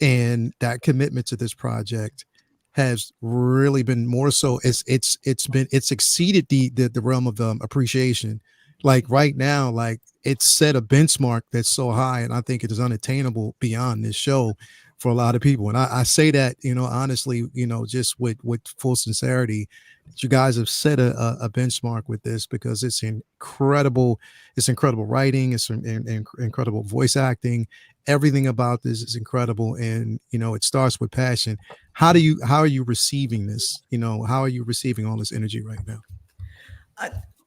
and that commitment to this project has really been more so, it's exceeded the realm of appreciation. Like right now, like it's set a benchmark that's so high, and I think it is unattainable beyond this show, for a lot of people. And I say that, honestly, just with full sincerity, that you guys have set a benchmark with this, because it's incredible writing, it's incredible voice acting. Everything about this is incredible. And, it starts with passion. How are you receiving this? How are you receiving all this energy right now?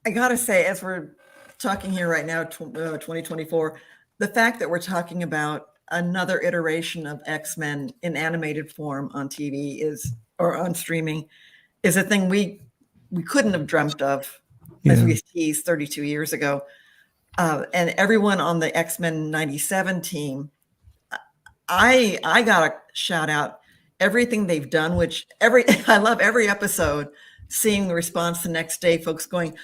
I gotta say, as we're talking here right now, 2024, the fact that we're talking about another iteration of X-Men in animated form on TV or on streaming is a thing we couldn't have dreamt of as we teased 32 years ago. And everyone on the X-Men97 team, I gotta shout out everything they've done, I love every episode, seeing the response the next day, folks going,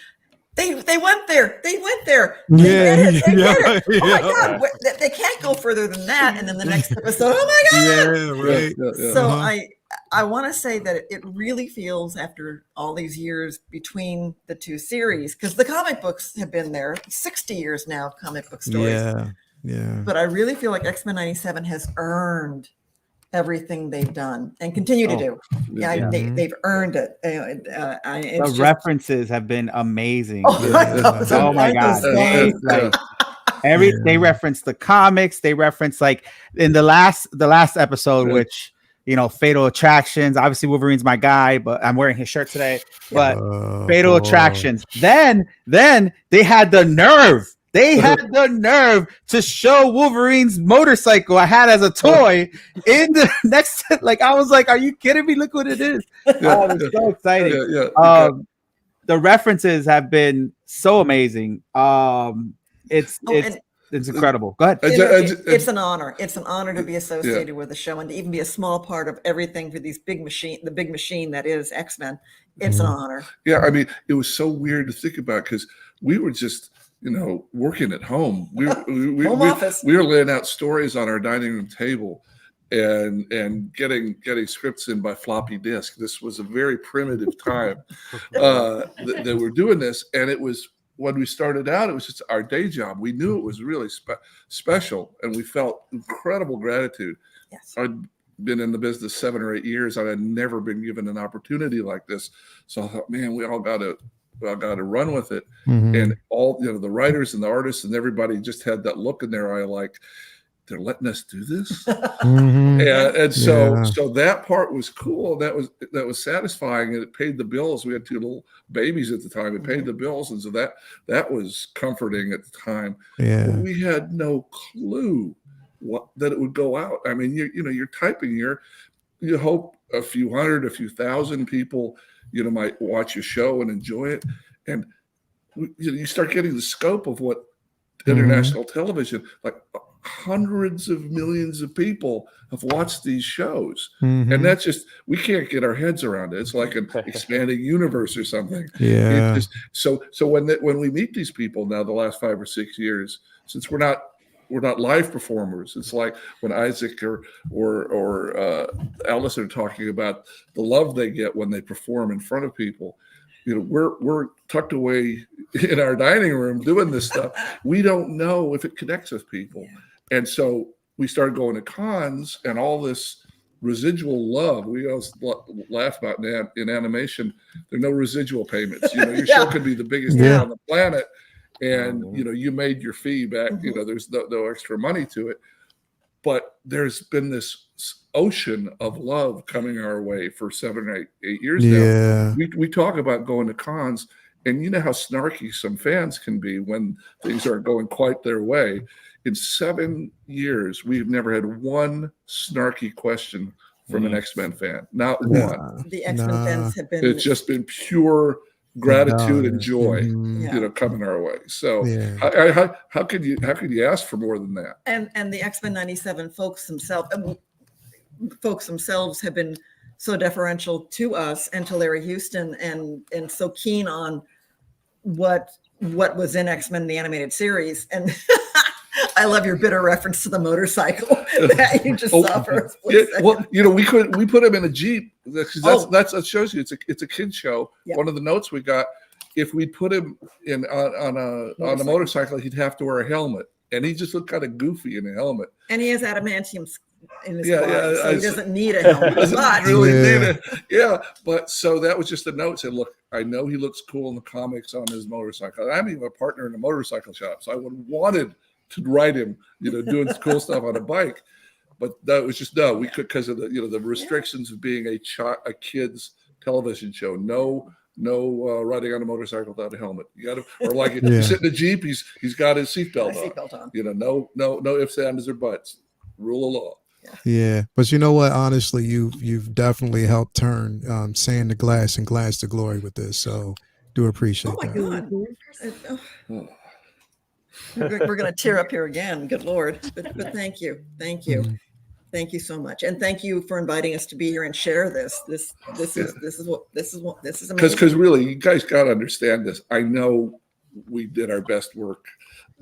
They went there. They went there. They did it. They did it. Oh my God. They can't go further than that. And then the next episode, oh my God. Yeah, right. So I want to say that it really feels, after all these years between the two series, because the comic books have been there 60 years now, comic book stories. Yeah. But I really feel like X-Men97 has earned everything they've done and continue to do. They've earned it. The references have been amazing. Oh my God. They reference the comics. They reference, like, in the last episode, which, Fatal Attractions. Obviously, Wolverine's my guy, but I'm wearing his shirt today. But Fatal Attractions. Then they had the nerve. They had the nerve to show Wolverine's motorcycle I had as a toy in the next. Like, I was like, "Are you kidding me? Look what it is!" It's so exciting. The references have been so amazing. It's incredible. Go ahead. It's an honor. It's an honor to be associated with the show and to even be a small part of everything for the big machine that is X-Men. It's an honor. Yeah, I mean, it was so weird to think about, because we were just, working at home. We were laying out stories on our dining room table and getting scripts in by floppy disk. This was a very primitive time that we're doing this. And it was, when we started out, it was just our day job. We knew it was really special, and we felt incredible gratitude. Yes. I'd been in the business 7 or 8 years. I had never been given an opportunity like this. So I thought, man, we all got to run with it. And all, the writers and the artists and everybody just had that look in their eye, like, they're letting us do this. So that part was cool. That was satisfying, and it paid the bills. We had 2 little babies at the time. It paid the bills, and so that was comforting at the time. But we had no clue that it would go out. I mean, you're typing, you hope a few hundred, a few thousand people might watch your show and enjoy it, and you start getting the scope of what international television, like, hundreds of millions of people have watched these shows, and that's just, we can't get our heads around it. It's like an expanding universe or something. So when we meet these people now, the last 5 or 6 years, since we're not live performers, it's like when Isaac or Alison are talking about the love they get when they perform in front of people. We're tucked away in our dining room doing this stuff. We don't know if it connects with people. And so we started going to cons, and all this residual love. We always laugh about in animation, there are no residual payments. Your show could be the biggest hit on the planet, and you made your fee back. There's no extra money to it. But there's been this ocean of love coming our way for 7 or 8 years now. We talk about going to cons, and you know how snarky some fans can be when things aren't going quite their way. In 7 years, we've never had one snarky question from an X-Men fan. Not one. The X-Men fans have been. It's just been pure gratitude and joy, coming our way. So how could you ask for more than that? And the X-Men97 folks themselves have been so deferential to us and to Larry Houston, and so keen on what was in X-Men the animated series. And I love your bitter reference to the motorcycle that you just saw for a split second. Well, we put him in a Jeep. That shows you it's a kid show. Yep. One of the notes we got, if we put him in on a motorcycle, he'd have to wear a helmet, and he just looked kind of goofy in a helmet. And he has adamantium in his body, so he doesn't need a helmet. Doesn't really need it. Yeah, but so that was just a note. Said, look, I know he looks cool in the comics on his motorcycle. I'm even a partner in a motorcycle shop, so I would have wanted to ride him, doing cool stuff on a bike. But that was just no. We could because of the the restrictions of being a kids television show. No riding on a motorcycle without a helmet. You got to, or like you sit in a Jeep, he's got his seatbelt on. No ifs, ands, or buts. Rule of law. Yeah, but you know what? Honestly, you've definitely helped turn sand to glass and glass to glory with this. So do appreciate that. God. We're going to tear up here again. Good Lord. But thank you. Mm-hmm. Thank you so much, and thank you for inviting us to be here and share this. This is amazing. Because really, you guys got to understand this. I know we did our best work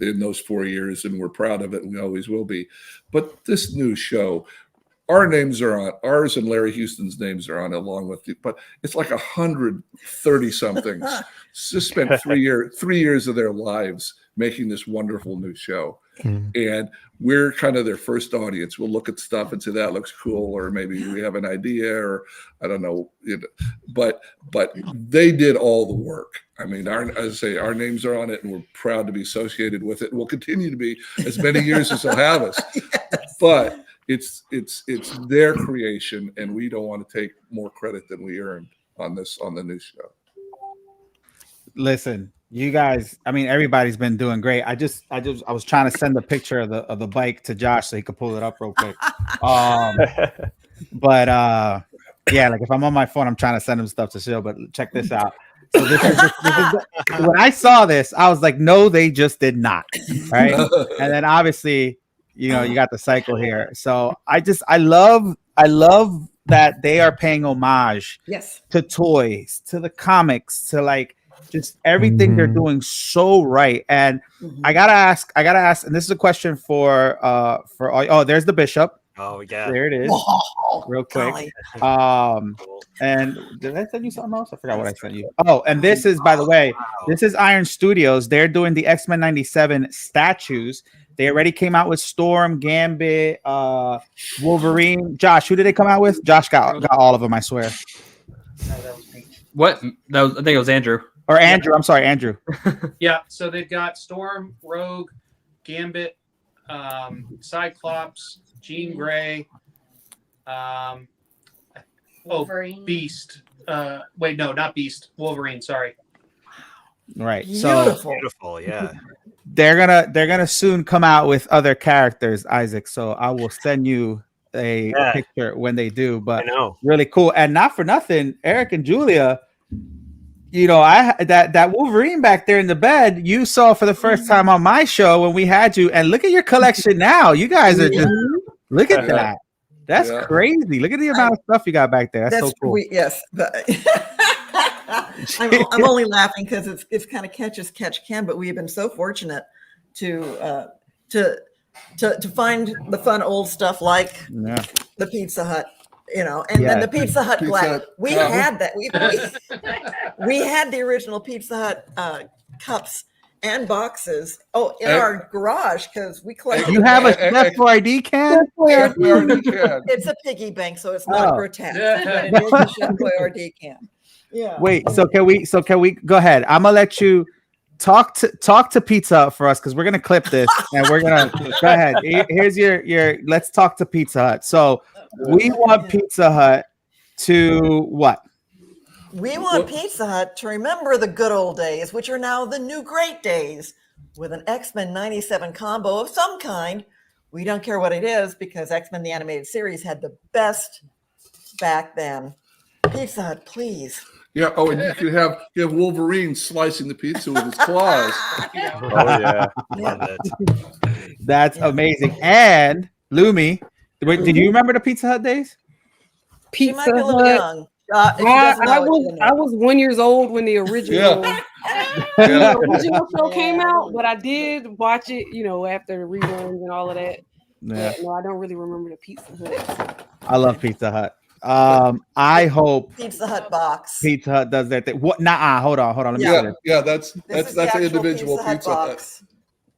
in those 4 years, and we're proud of it, and we always will be. But this new show, our names are on, ours and Larry Houston's names are on, along with you. But it's like 130 somethings just spent 3 years of their lives making this wonderful new show. And we're kind of their first audience. We'll look at stuff and say that looks cool, or maybe we have an idea, or I don't know. But they did all the work. I mean, as I say, our names are on it, and we're proud to be associated with it. And we'll continue to be as many years as they'll have us. Yes. But it's their creation, and we don't want to take more credit than we earned on the new show. Listen, you guys, I mean, everybody's been doing great. I was trying to send a picture of the bike to Josh so he could pull it up real quick. But yeah, like if I'm on my phone, I'm trying to send him stuff to show, but check this out. So this is when I saw this, I was like, no, they just did not. Right. And then obviously, you got the cycle here. So I love that they are paying homage to toys, to the comics, to like just everything they're doing so right. And I gotta ask, and this is a question for all. Oh, there's the Bishop. Oh yeah, there it is. Real quick. And did I send you something else? I forgot what I sent you. Oh, and this is, by the way, this is Iron Studios. They're doing the X-Men97 statues. They already came out with Storm, Gambit, Wolverine. Josh, who did they come out with? Josh got all of them, I swear. What? I think it was Andrew. Or Andrew. I'm sorry, Andrew. Yeah, so they've got Storm, Rogue, Gambit, Cyclops, Jean Grey, Wolverine. Beast. Wait, no, not Beast. Wolverine, sorry. Right. So beautiful, yeah. They're gonna soon come out with other characters, Isaac. So I will send you a picture when they do. But really cool. And not for nothing, Eric and Julia. That Wolverine back there in the bed you saw for the first time on my show when we had you, and look at your collection now. You guys are just look at that. That's crazy. Look at the amount of stuff you got back there. That's so cool. Yes, but I'm only laughing because it's kind of catch as catch can. But we have been so fortunate to find the fun old stuff like the Pizza Hut. And the Pizza Hut glass. We had that. We had the original Pizza Hut cups and boxes. In our garage because we collected. You have a Chef Boyardee can? It's a piggy bank, so it's not grotesque. But it is a Chef Boyardee can. Yeah. Wait. So can we go ahead? I'm gonna let you talk to Pizza Hut for us because we're gonna clip this and we're gonna go ahead. Here's your. Let's talk to Pizza Hut. So. We want Pizza Hut to what? We want Pizza Hut to remember the good old days, which are now the new great days, with an X-Men97 combo of some kind. We don't care what it is because X-Men the Animated Series had the best back then. Pizza Hut, please. Yeah. Oh, and you have Wolverine slicing the pizza with his claws. Oh yeah, love it. That's amazing. And Lumi. Wait, did you remember the Pizza Hut days? Pizza Hut. I was 1 year old when the original show came out, but I did watch it, after the reruns and all of that. Yeah. But, no, I don't really remember the Pizza Hut. I love Pizza Hut. I hope Pizza Hut box. Pizza Hut does that thing. What? Nah, hold on. Let me see this. Yeah, that's an individual Pizza Hut.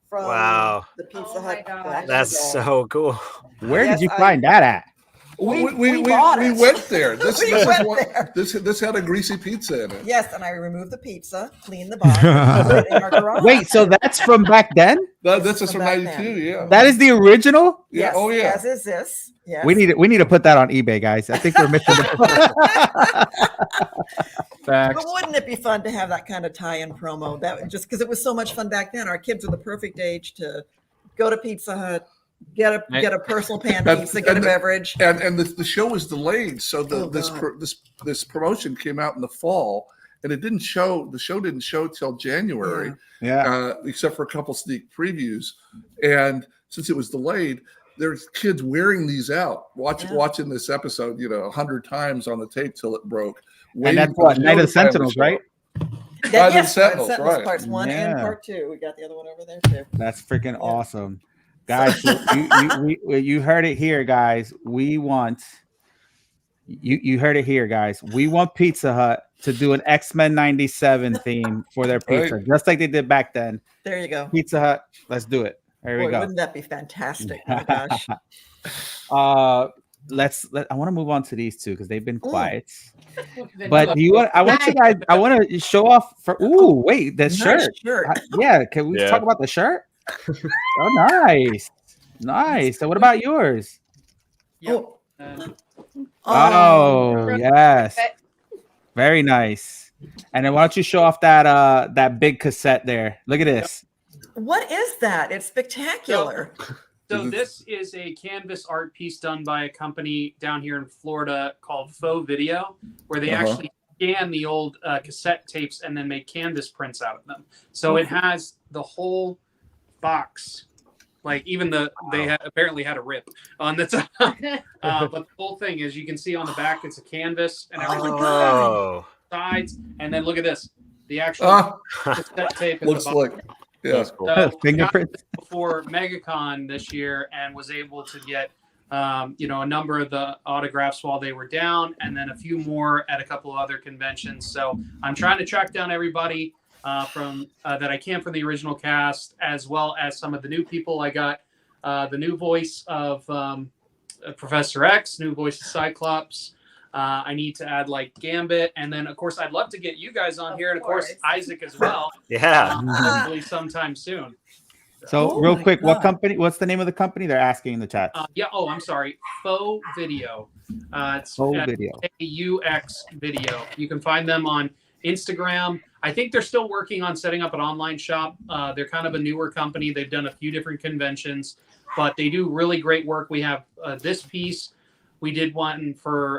from Wow. the Pizza Hut. collection. That's so cool. Where Yes, did you find that at? We bought it. went there. This We this, went is what, there. this had a greasy pizza in it. Yes, and I removed the pizza, cleaned the box, and put it in our garage. Wait, so that's from back then? This is from from back '92. then. Yeah. That is the original? Yes, Oh yeah. as is this. Yes. We need to put that on eBay, guys. I think we're missing the But wouldn't it be fun to have that kind of tie-in promo? That just because it was so much fun back then. Our kids are the perfect age to go to Pizza Hut, get a personal pan pizza, get a beverage. And the show was delayed, so this promotion came out in the fall, and it didn't show. The show didn't show till January. Yeah. Except for a couple sneak previews, and since it was delayed, there's kids wearing these out, watching this episode, 100 times on the tape till it broke. And that's what Night of the Sentinels, right? Night of the Sentinels, right? Parts 1 and part 2. We got the other one over there too. That's freaking awesome, guys. So you heard it here, guys. We want you heard it here, guys. We want Pizza Hut to do an X-Men97 theme for their pizza, Right. just like they did back then. There you go. Pizza Hut, let's do it. There we Boy, go. wouldn't that be fantastic? Oh my gosh. I want to move on to these two because they've been quiet. But I want to show off for wait, the shirt. Yeah, can we talk about the shirt? Oh, nice. So what about yours? Oh, yes. Very nice. And then why don't you show off that big cassette there? Look at this. What is that? It's spectacular. So this is a canvas art piece done by a company down here in Florida called Faux Video, where they actually scan the old cassette tapes and then make canvas prints out of them. So it has the whole box, like even apparently had a rip on the top. But the whole thing, as you can see on the back, it's a canvas and everything. Sides, and then look at this, the actual cassette tape. Looks like. Yeah, so fingerprints before MegaCon this year, and was able to get a number of the autographs while they were down, and then a few more at a couple of other conventions. So I'm trying to track down everybody from that I can from the original cast, as well as some of the new people. I got the new voice of Professor X, new voice of Cyclops. I need to add like Gambit, and then of course I'd love to get you guys on here, and of course Isaac as well. Yeah, hopefully sometime soon. So real quick, what's the name of the company? They're asking in the chat. I'm sorry. Faux Video. It's Faux Video. AUX Video. You can find them on Instagram. I think they're still working on setting up an online shop. They're kind of a newer company. They've done a few different conventions, but they do really great work. We have this piece. We did one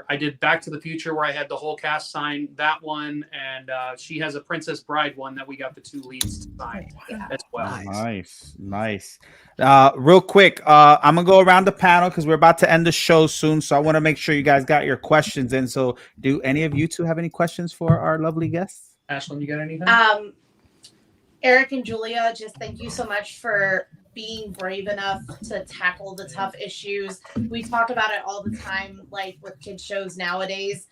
I did Back to the Future, where I had the whole cast sign that one. And she has a Princess Bride one that we got the two leads to sign as well. Nice. Real quick, I'm going to go around the panel because we're about to end the show soon. So I want to make sure you guys got your questions in. So do any of you two have any questions for our lovely guests? Ashlyn, you got anything? Eric and Julia, just thank you so much for being brave enough to tackle the tough issues. We talk about it all the time, like with kids shows nowadays,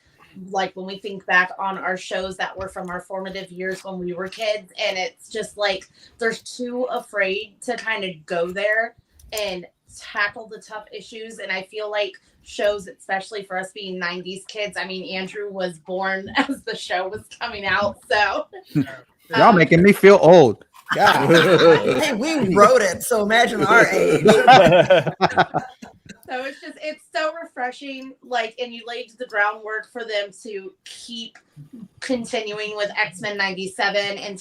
like when we think back on our shows that were from our formative years when we were kids, and it's just like they're too afraid to kind of go there and tackle the tough issues. And I feel like shows, especially for us being 90s kids, I mean, Andrew was born as the show was coming out, so y'all making me feel old. Yeah. Hey, we wrote it, so imagine our age. So it's so refreshing, and you laid the groundwork for them to keep continuing with X-Men97 and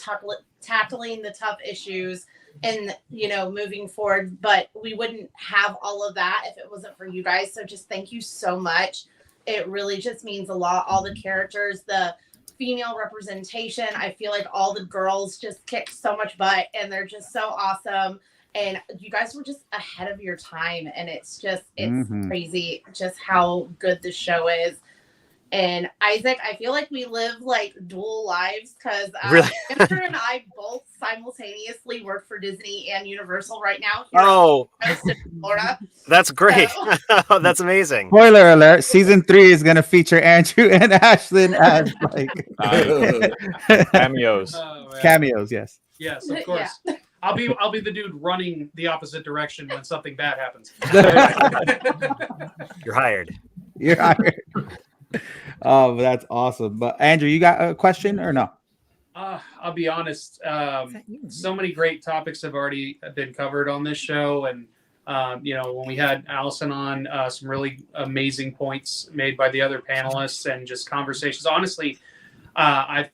tackling the tough issues and, moving forward. But we wouldn't have all of that if it wasn't for you guys. So just thank you so much. It really just means a lot. All the characters, the female representation. I feel like all the girls just kick so much butt, and they're just so awesome. And you guys were just ahead of your time, and it's crazy just how good the show is. And Isaac, I feel like we live like dual lives because Andrew and I both simultaneously work for Disney and Universal right now. In Florida. That's great. So, that's amazing. Spoiler alert: season 3 is going to feature Andrew and Ashlyn as cameos. Cameos, yes. Yes, of course. Yeah. I'll be the dude running the opposite direction when something bad happens. You're hired. You're hired. Oh, that's awesome. But Andrew, you got a question or no? I'll be honest. So many great topics have already been covered on this show, and when we had Allison on, some really amazing points made by the other panelists and just conversations. Honestly, I've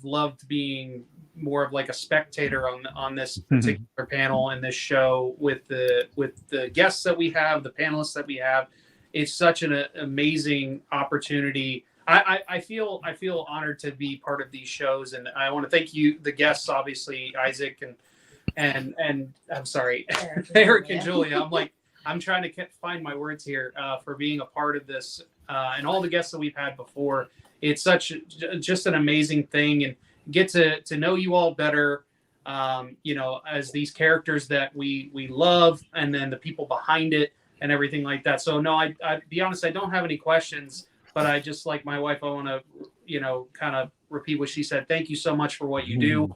loved being more of like a spectator on this particular panel and this show with the guests that we have, the panelists that we have. It's such an amazing opportunity. I feel honored to be part of these shows, and I want to thank you, the guests, obviously Isaac and I'm sorry, Eric and Julia. I'm trying to find my words here for being a part of this, and all the guests that we've had before. It's just an amazing thing, and get to know you all better, as these characters that we love, and then the people behind it and everything like that. So no, I be honest, I don't have any questions, but I just, like my wife, I want to, kind of repeat what she said. Thank you so much for what you do.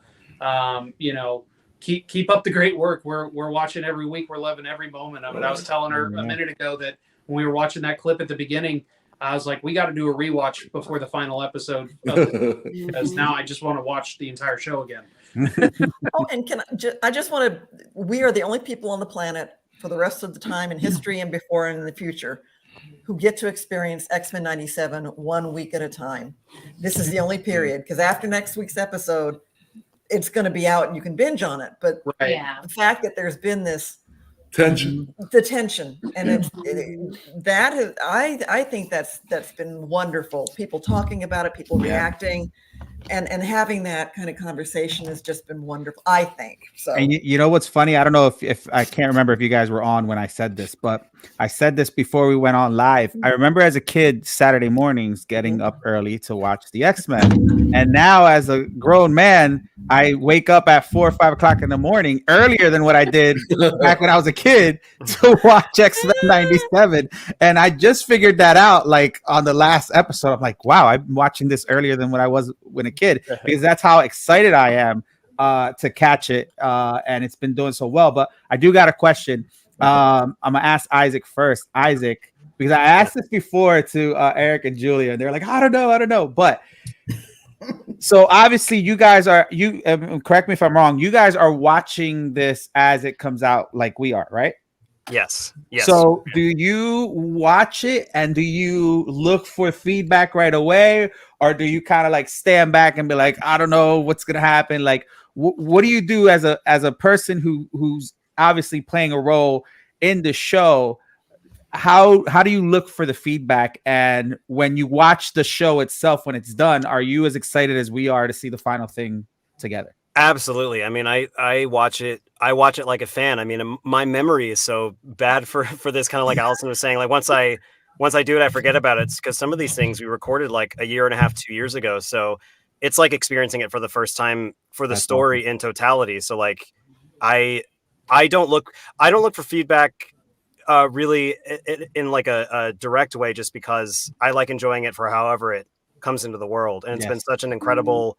Keep up the great work. We're watching every week. We're loving every moment of it. I was telling her a minute ago that when we were watching that clip at the beginning, I was like, we got to do a rewatch before the final episode because now I just want to watch the entire show again. Oh, and I just want to, we are the only people on the planet for the rest of the time in history and before and in the future who get to experience X-Men 97 1 week at a time. This is the only period, because after next week's episode, it's going to be out and you can binge on it. But the fact that there's been this tension, and I think that's been wonderful. People talking about it, people reacting, and having that kind of conversation has just been wonderful, I think. So, and you know what's funny? I don't know if I can't remember if you guys were on when I said this, but I said this before we went on live. I remember as a kid, Saturday mornings, getting up early to watch the X-Men, and now as a grown man, I wake up at 4 or 5 o'clock in the morning earlier than what I did back when I was a kid to watch X-Men 97. And I just figured that out, like on the last episode. I'm like, wow, I'm watching this earlier than what I was when a kid, because that's how excited I am to catch it. And it's been doing so well. But I do got a question. I'm gonna ask Isaac first. Isaac, because I asked this before to Eric and Julia, and they're like, I don't know. But so obviously you guys are, correct me if I'm wrong, you guys are watching this as it comes out like we are, right? Yes. So do you watch it and do you look for feedback right away, or do you kind of like stand back and be like, I don't know what's gonna happen? Like, what do you do as a person who's obviously playing a role in the show? How do you look for the feedback? And when you watch the show itself, when it's done, are you as excited as we are to see the final thing together? Absolutely. I mean, I watch it like a fan. I mean, my memory is so bad for this, kind of like Allison was saying. Like once I do it, I forget about it, because some of these things we recorded like a year and a half, 2 years ago. So it's like experiencing it for the first time for the story in totality. So like I don't look for feedback really in like a direct way, just because I like enjoying it for however it comes into the world. And it's been such an incredible,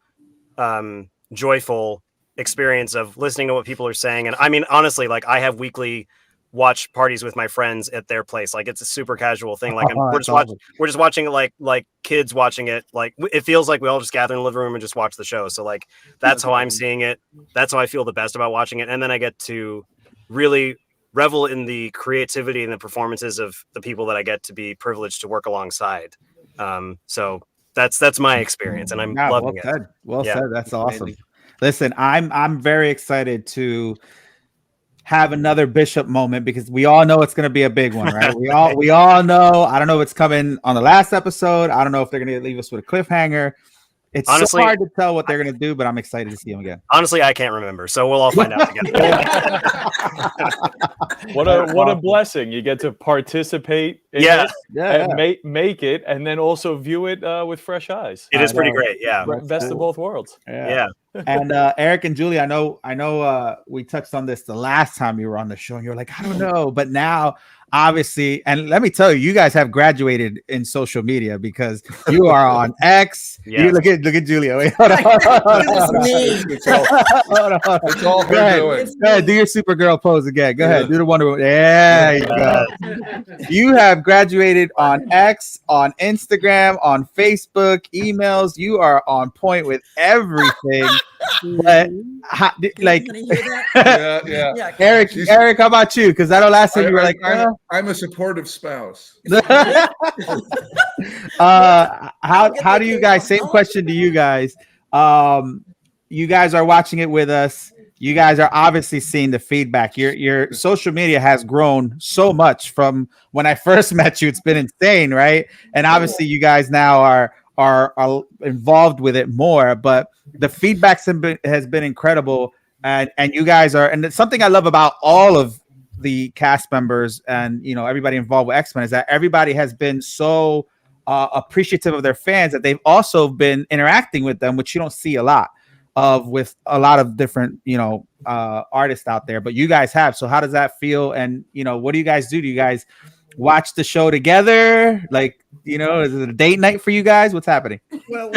joyful experience of listening to what people are saying. And I mean, honestly, like I have weekly watch parties with my friends at their place. Like it's a super casual thing. Like we're just watching it like kids watching it. Like it feels like we all just gather in the living room and just watch the show. So like that's how I'm seeing it. That's how I feel the best about watching it. And then I get to really revel in the creativity and the performances of the people that I get to be privileged to work alongside. So that's my experience, and I'm loving it. Well said. That's awesome. Listen, I'm very excited to have another Bishop moment, because we all know it's going to be a big one, right? we all know. I don't know if it's coming on the last episode. I don't know if they're going to leave us with a cliffhanger. It's honestly so hard to tell what they're going to do, but I'm excited to see them again. Honestly, I can't remember, so we'll all find out together. What a blessing! You get to participate in it, and make it, and then also view it with fresh eyes. It is pretty great, yeah. Best of both worlds. Yeah. And Eric and Julia, I know we touched on this the last time you were on the show, and you're like, I don't know, but now obviously, and let me tell you, you guys have graduated in social media because you are on X. Yeah. You look at Julia. Wait, hold on. It's all her doing. Go ahead, do your Supergirl pose again. Go ahead, do the Wonder Woman. There you go. You have graduated on X, on Instagram, on Facebook, emails. You are on point with everything. But like, yeah. Eric, how about you? Because I know last time you were like, I'm a supportive spouse. How do you guys? Same question to you guys. You guys are watching it with us. You guys are obviously seeing the feedback. Your social media has grown so much from when I first met you. It's been insane, right? And obviously, you guys now are involved with it more. But the feedback has been incredible, and you guys are. And it's something I love about all of the cast members and everybody involved with X-Men is that everybody has been so appreciative of their fans that they've also been interacting with them, which you don't see a lot of with a lot of different artists out there, but you guys have. So how does that feel? And what do you guys do? Do you guys watch the show together? Like, is it a date night for you guys? What's happening? Well,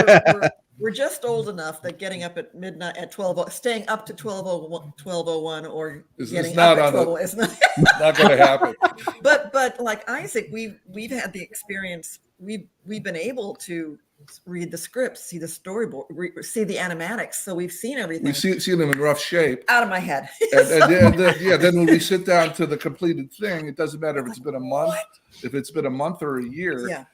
we're just old enough that getting up at midnight at 12, staying up to 12:01 or getting up at 12 is not going to happen. But like Isaac, we've had the experience. We've been able to read the scripts, see the storyboard, see the animatics. So we've seen everything. We've seen them in rough shape. Out of my head. Then when we sit down to the completed thing, it doesn't matter if it's been a month, if it's been a month or a year. Yeah.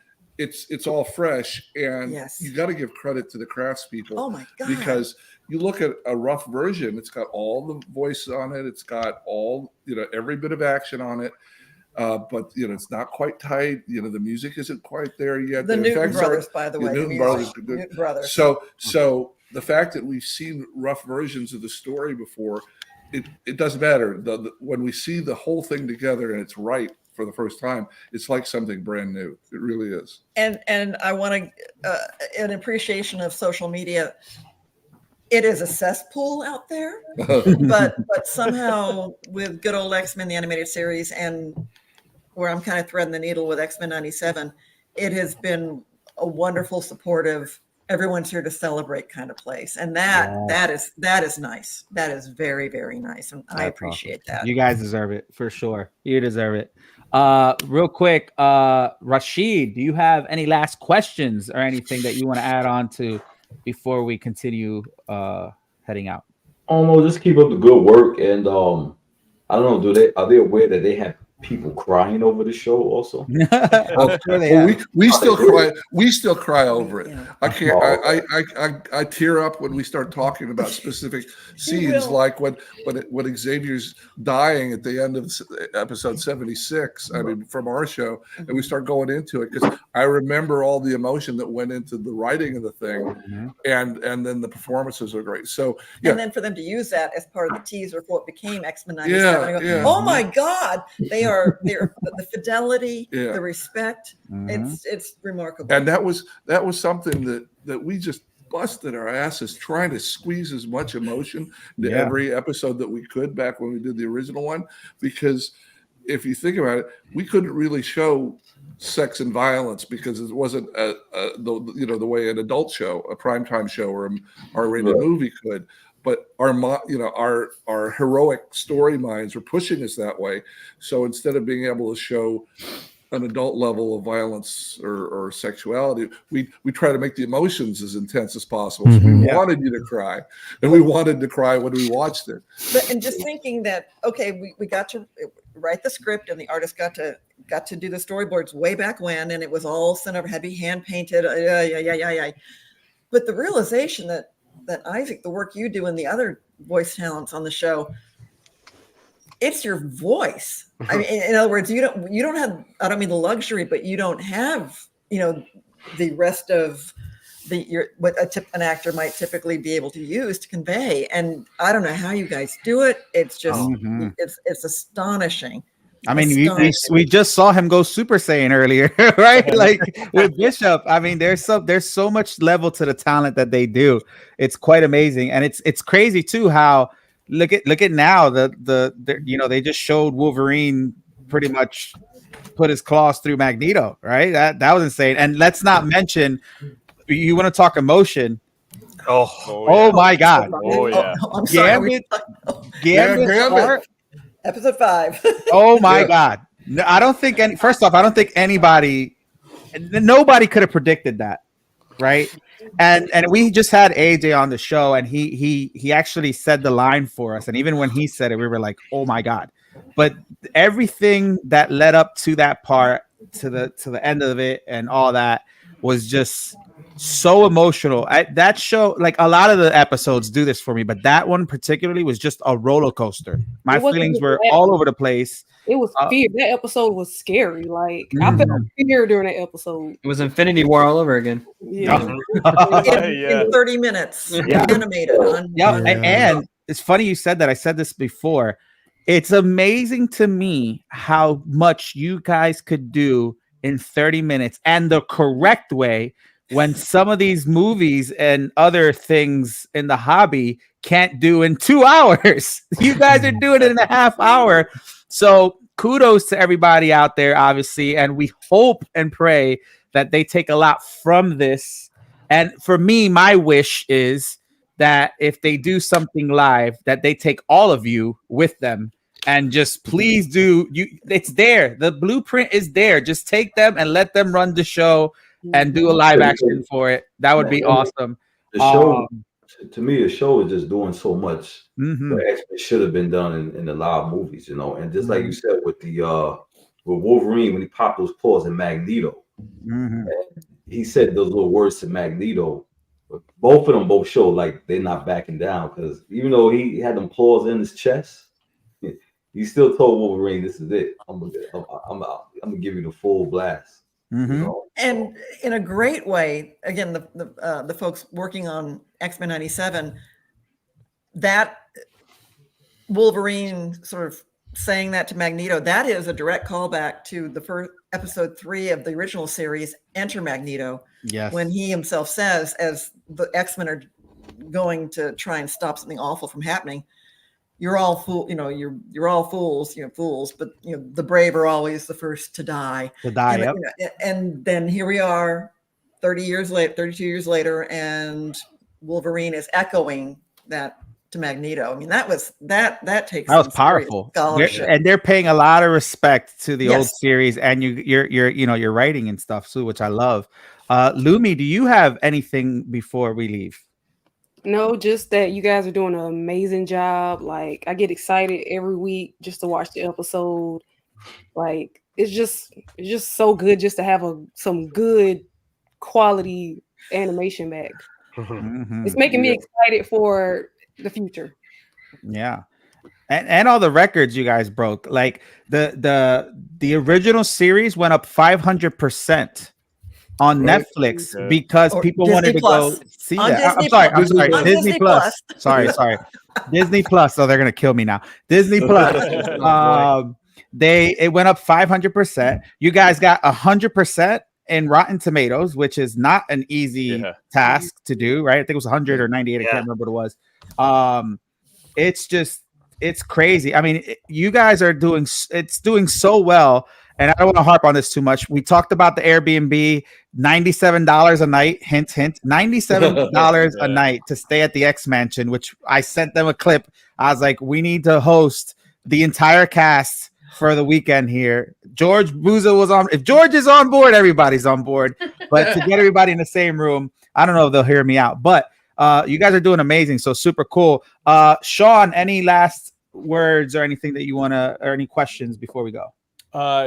It's all fresh, and you got to give credit to the craftspeople. Oh my God! Because you look at a rough version, it's got all the voice on it, it's got all every bit of action on it, but it's not quite tight. The music isn't quite there yet. The Newton brothers, by the way, Newton brothers. So the fact that we've seen rough versions of the story before, it doesn't matter. When we see the whole thing together and it's right for the first time, it's like something brand new. It really is. And I want to an appreciation of social media. It is a cesspool out there, but somehow with good old X-Men the animated series, and where I'm kind of threading the needle with X-Men97, it has been a wonderful, supportive, everyone's here to celebrate kind of place, and that is nice. That is very, very nice, and I appreciate that. You guys deserve it for sure. You deserve it. Real quick, Rashid, do you have any last questions or anything that you want to add on to before we continue heading out? No, just keep up the good work, and I don't know, are they aware that they have people crying over the show also? We still cry over it. I can't. I tear up when we start talking about specific scenes, like when Xavier's dying at the end of episode 76. I mean, from our show, and we start going into it because I remember all the emotion that went into the writing of the thing, and then the performances are great. So and then for them to use that as part of the teaser for what became X-Men97, oh my God, they're the fidelity, the respect. It's remarkable. And that was something that we just busted our asses trying to squeeze as much emotion into every episode that we could back when we did the original one, because if you think about it, we couldn't really show sex and violence because it wasn't the way an adult show, a primetime show, or an R-rated movie could. But our heroic story minds were pushing us that way. So instead of being able to show an adult level of violence or sexuality, we try to make the emotions as intense as possible. So we wanted you to cry, and we wanted to cry when we watched it. And just thinking that, okay, we got to write the script, and the artist got to do the storyboards way back when, and it was all heavy hand painted. But the realization that Isaac, the work you do and the other voice talents on the show, it's your voice. I mean, in other words, you don't have, I don't mean the luxury, but you don't have, the rest of what an actor might typically be able to use to convey. And I don't know how you guys do it. It's just, it's astonishing. I mean, we just saw him go Super Saiyan earlier, right? Like with Bishop. I mean, there's so much level to the talent that they do. It's quite amazing, and it's crazy too how look at now they just showed Wolverine pretty much put his claws through Magneto, right? That was insane. And let's not mention, you want to talk emotion. Oh my God. Oh yeah. I'm sorry. Gambit part. Episode 5. Oh my God. No, I don't think first off, I don't think nobody could have predicted that. Right. And we just had AJ on the show, and he actually said the line for us. And even when he said it, we were like, oh my God. But everything that led up to that part, to the end of it and all that, was just so emotional. That show, like a lot of the episodes do this for me, but that one particularly was just a roller coaster. My feelings were all over the place. It was fear. That episode was scary. Like I felt fear during that episode. It was Infinity War all over again. Yeah. in 30 minutes. Animated. And it's funny you said that. I said this before. It's amazing to me how much you guys could do in 30 minutes and the correct way, when some of these movies and other things in the hobby can't do in 2 hours. You guys are doing it in a half hour. So kudos to everybody out there, obviously. And we hope and pray that they take a lot from this. And for me, my wish is that if they do something live, that they take all of you with them. And just please do. It's there. The blueprint is there. Just take them and let them run the show and do a live action for it. That would be awesome. The show, to me, the show is just doing so much that should have been done in the live movies, you know. And just like you said with the with Wolverine, when he popped those paws in Magneto, and he said those little words to Magneto. Both of them both show like they're not backing down, because even though he had them claws in his chest, he still told Wolverine, "This is it. I'm gonna give you the full blast." You know? And in a great way, again, the folks working on X-Men97, that Wolverine sort of saying that to Magneto, that is a direct callback to the first episode 3 of the original series, Enter Magneto. Yes. When he himself says, as the X-Men are going to try and stop something awful from happening, you're all you're all fools, fools, but the brave are always the first to die. And then here we are 32 years later, and Wolverine is echoing that to Magneto. I mean, that was powerful. And they're paying a lot of respect to the old series, and you're writing and stuff too, which I love. Lumi, do you have anything before we leave? No, just that you guys are doing an amazing job. Like, I get excited every week just to watch the episode. Like, it's just so good just to have some good quality animation back. It's making me excited for the future. Yeah. And all the records you guys broke. Like the original series went up 500% on Netflix because people wanted to go see that. I'm sorry. Disney Plus. Sorry. Disney Plus. So they're gonna kill me now. Disney Plus. It went up 500%. You guys got 100% in Rotten Tomatoes, which is not an easy task to do, right? I think it was 100 or 98. I can't remember what it was. It's crazy. I mean, you guys are doing so well. And I don't want to harp on this too much. We talked about the Airbnb, $97 a night. Hint, hint. $97 a night to stay at the X Mansion, which I sent them a clip. I was like, we need to host the entire cast for the weekend here. George Buza was on. If George is on board, everybody's on board. But to get everybody in the same room, I don't know if they'll hear me out. But you guys are doing amazing. So super cool. Sean, any last words or anything that you want to, or any questions before we go?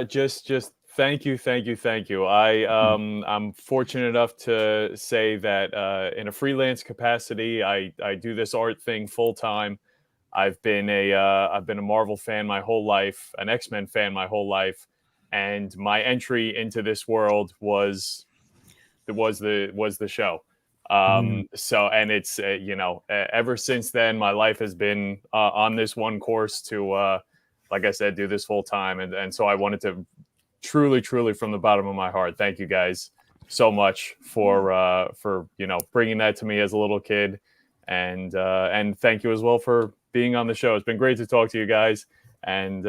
Just thank you. I'm fortunate enough to say that in a freelance capacity, I do this art thing full time. I've been a Marvel fan my whole life, an X-Men fan my whole life, and my entry into this world was the show. So, and it's ever since then, my life has been on this one course to like I said, do this full time. And so I wanted to truly from the bottom of my heart, thank you guys so much for bringing that to me as a little kid. And thank you as well for being on the show. It's been great to talk to you guys, and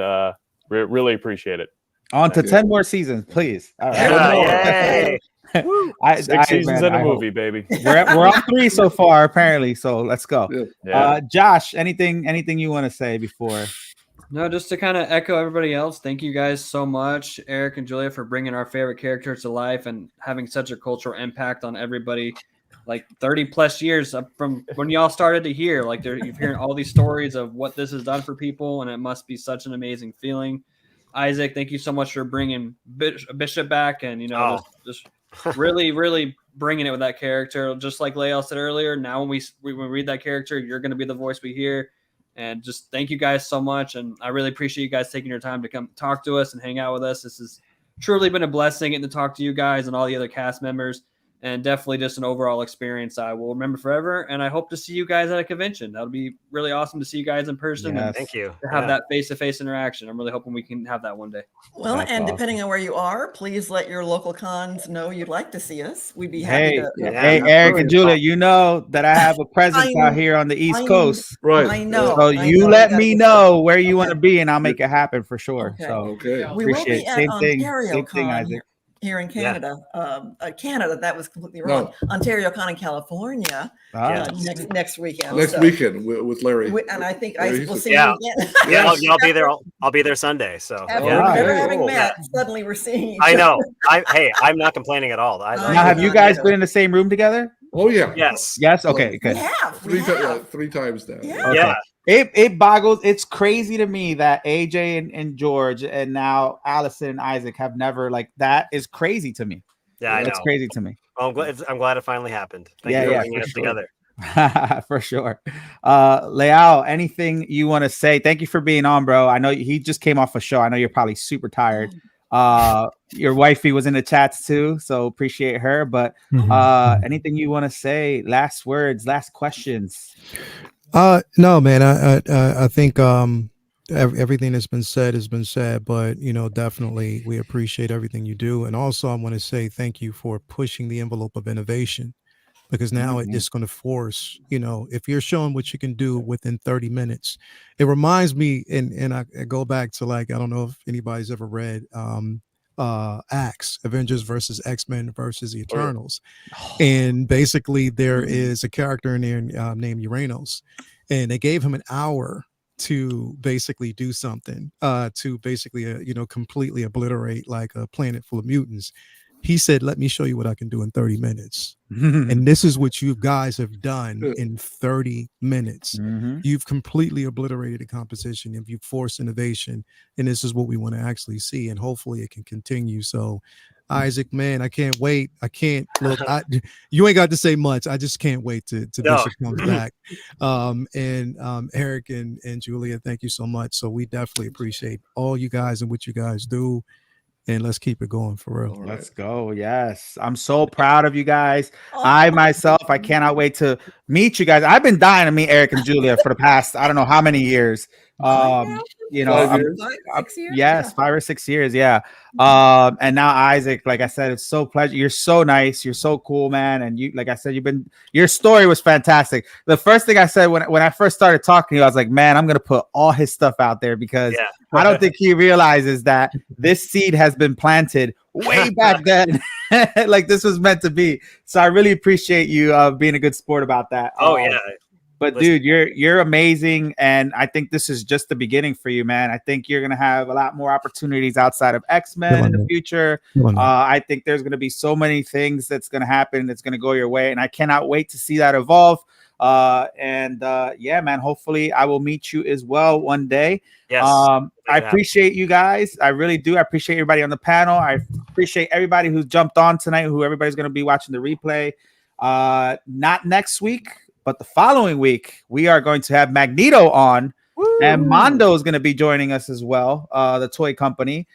really appreciate it. On to 10 more seasons, please. All right. Yay. 6 seasons and a movie, baby. We're on 3 so far, apparently. So let's go. Yeah. Josh, anything you want to say before? No, just to kind of echo everybody else. Thank you guys so much, Eric and Julia, for bringing our favorite characters to life and having such a cultural impact on everybody. Like 30 plus years from when y'all started to hear, like you're hearing all these stories of what this has done for people, and it must be such an amazing feeling. Isaac, thank you so much for bringing Bishop back, and just really, really bringing it with that character. Just like Lael said earlier, now when we read that character, you're going to be the voice we hear. And just thank you guys so much, and I really appreciate you guys taking your time to come talk to us and hang out with us. This has truly been a blessing getting to talk to you guys and all the other cast members. And definitely just an overall experience I will remember forever. And I hope to see you guys at a convention. That'll be really awesome to see you guys in person. Yes. And Thank you. To have that face-to-face interaction. I'm really hoping we can have that one day. Well, That's and awesome. depending on where you are, please let your local cons know you'd like to see us. We'd be happy to. Hey, Eric and Julia, you know that I have a presence out here on the East Coast. Right. I know. So you let me know where you want to be, and I'll make it happen for sure. Okay. So We will appreciate be it. at Same thing, OntarioCon Isaac. here in Canada. Canada, that was completely wrong. OntarioCon in California next weekend. Next weekend with Larry. And I think Larry we'll see Yeah. you again. Yeah, I'll be there. I'll be there Sunday. So After yeah. never having met, suddenly we're seeing each I know. other. I'm not complaining at all. Now, have you guys been in the same room together? Oh yeah. Yes. Yes. Okay. Good. Three times now. Okay. Yeah. It boggles. It's crazy to me that AJ and George and now Allison and Isaac have never that is crazy to me. Yeah, I know. It's crazy to me. Well, I'm glad it finally happened. Thank you for bringing us together. For sure. Leal, anything you want to say? Thank you for being on, bro. I know he just came off a show. I know you're probably super tired. Your wifey was in the chats too, so appreciate her. But anything you want to say? Last words, last questions. No, man. I think everything that's been said has been said, but definitely we appreciate everything you do. And also I want to say thank you for pushing the envelope of innovation, because now it's going to force, if you're showing what you can do within 30 minutes, it reminds me, and I go back to I don't know if anybody's ever read Axe, Avengers versus X-Men versus the Eternals. And basically there is a character in there named Uranos, and they gave him an hour to basically do something, to basically, completely obliterate a planet full of mutants. He said, let me show you what I can do in 30 minutes. And this is what you guys have done in 30 minutes. You've completely obliterated the competition. You've forced innovation. And this is what we want to actually see. And hopefully it can continue. So Isaac, man, I can't wait. I can't look. You ain't got to say much. I just can't wait to Bishop comes back. And Eric and Julia, thank you so much. So we definitely appreciate all you guys and what you guys do. And let's keep it going for real. Let's go. Yes. I'm so proud of you guys. I myself, I cannot wait to meet you guys. I've been dying to meet Eric and Julia for the past, I don't know how many years. 5 or 6 years. Yeah. And now Isaac, like I said, it's so pleasure. You're so nice. You're so cool, man. And you, like I said, your story was fantastic. The first thing I said when I first started talking to you, I was like, man, I'm going to put all his stuff out there, because I don't think he realizes that this seed has been planted way back then. This was meant to be. So I really appreciate you being a good sport about that. But dude, you're amazing, and I think this is just the beginning for you, man. I think you're gonna have a lot more opportunities outside of X-Men in the future. I think there's gonna be so many things that's gonna happen that's gonna go your way, and I cannot wait to see that evolve. Yeah, man. Hopefully, I will meet you as well one day. Yes. I appreciate you guys. I really do. I appreciate everybody on the panel. I appreciate everybody who jumped on tonight. Who everybody's gonna be watching the replay. Not next week, but the following week, we are going to have Magneto on. Woo! And Mondo is going to be joining us as well, the toy company,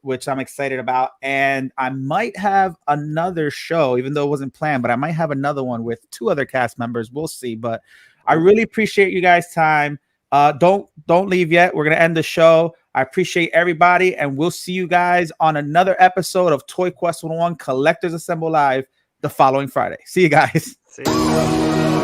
which I'm excited about. And I might have another show, even though it wasn't planned, but I might have another one with 2 other cast members. We'll see. But I really appreciate you guys' time. Don't leave yet. We're going to end the show. I appreciate everybody, and we'll see you guys on another episode of ToyQuest101 Collectors Assemble Live the following Friday. See you guys. See you.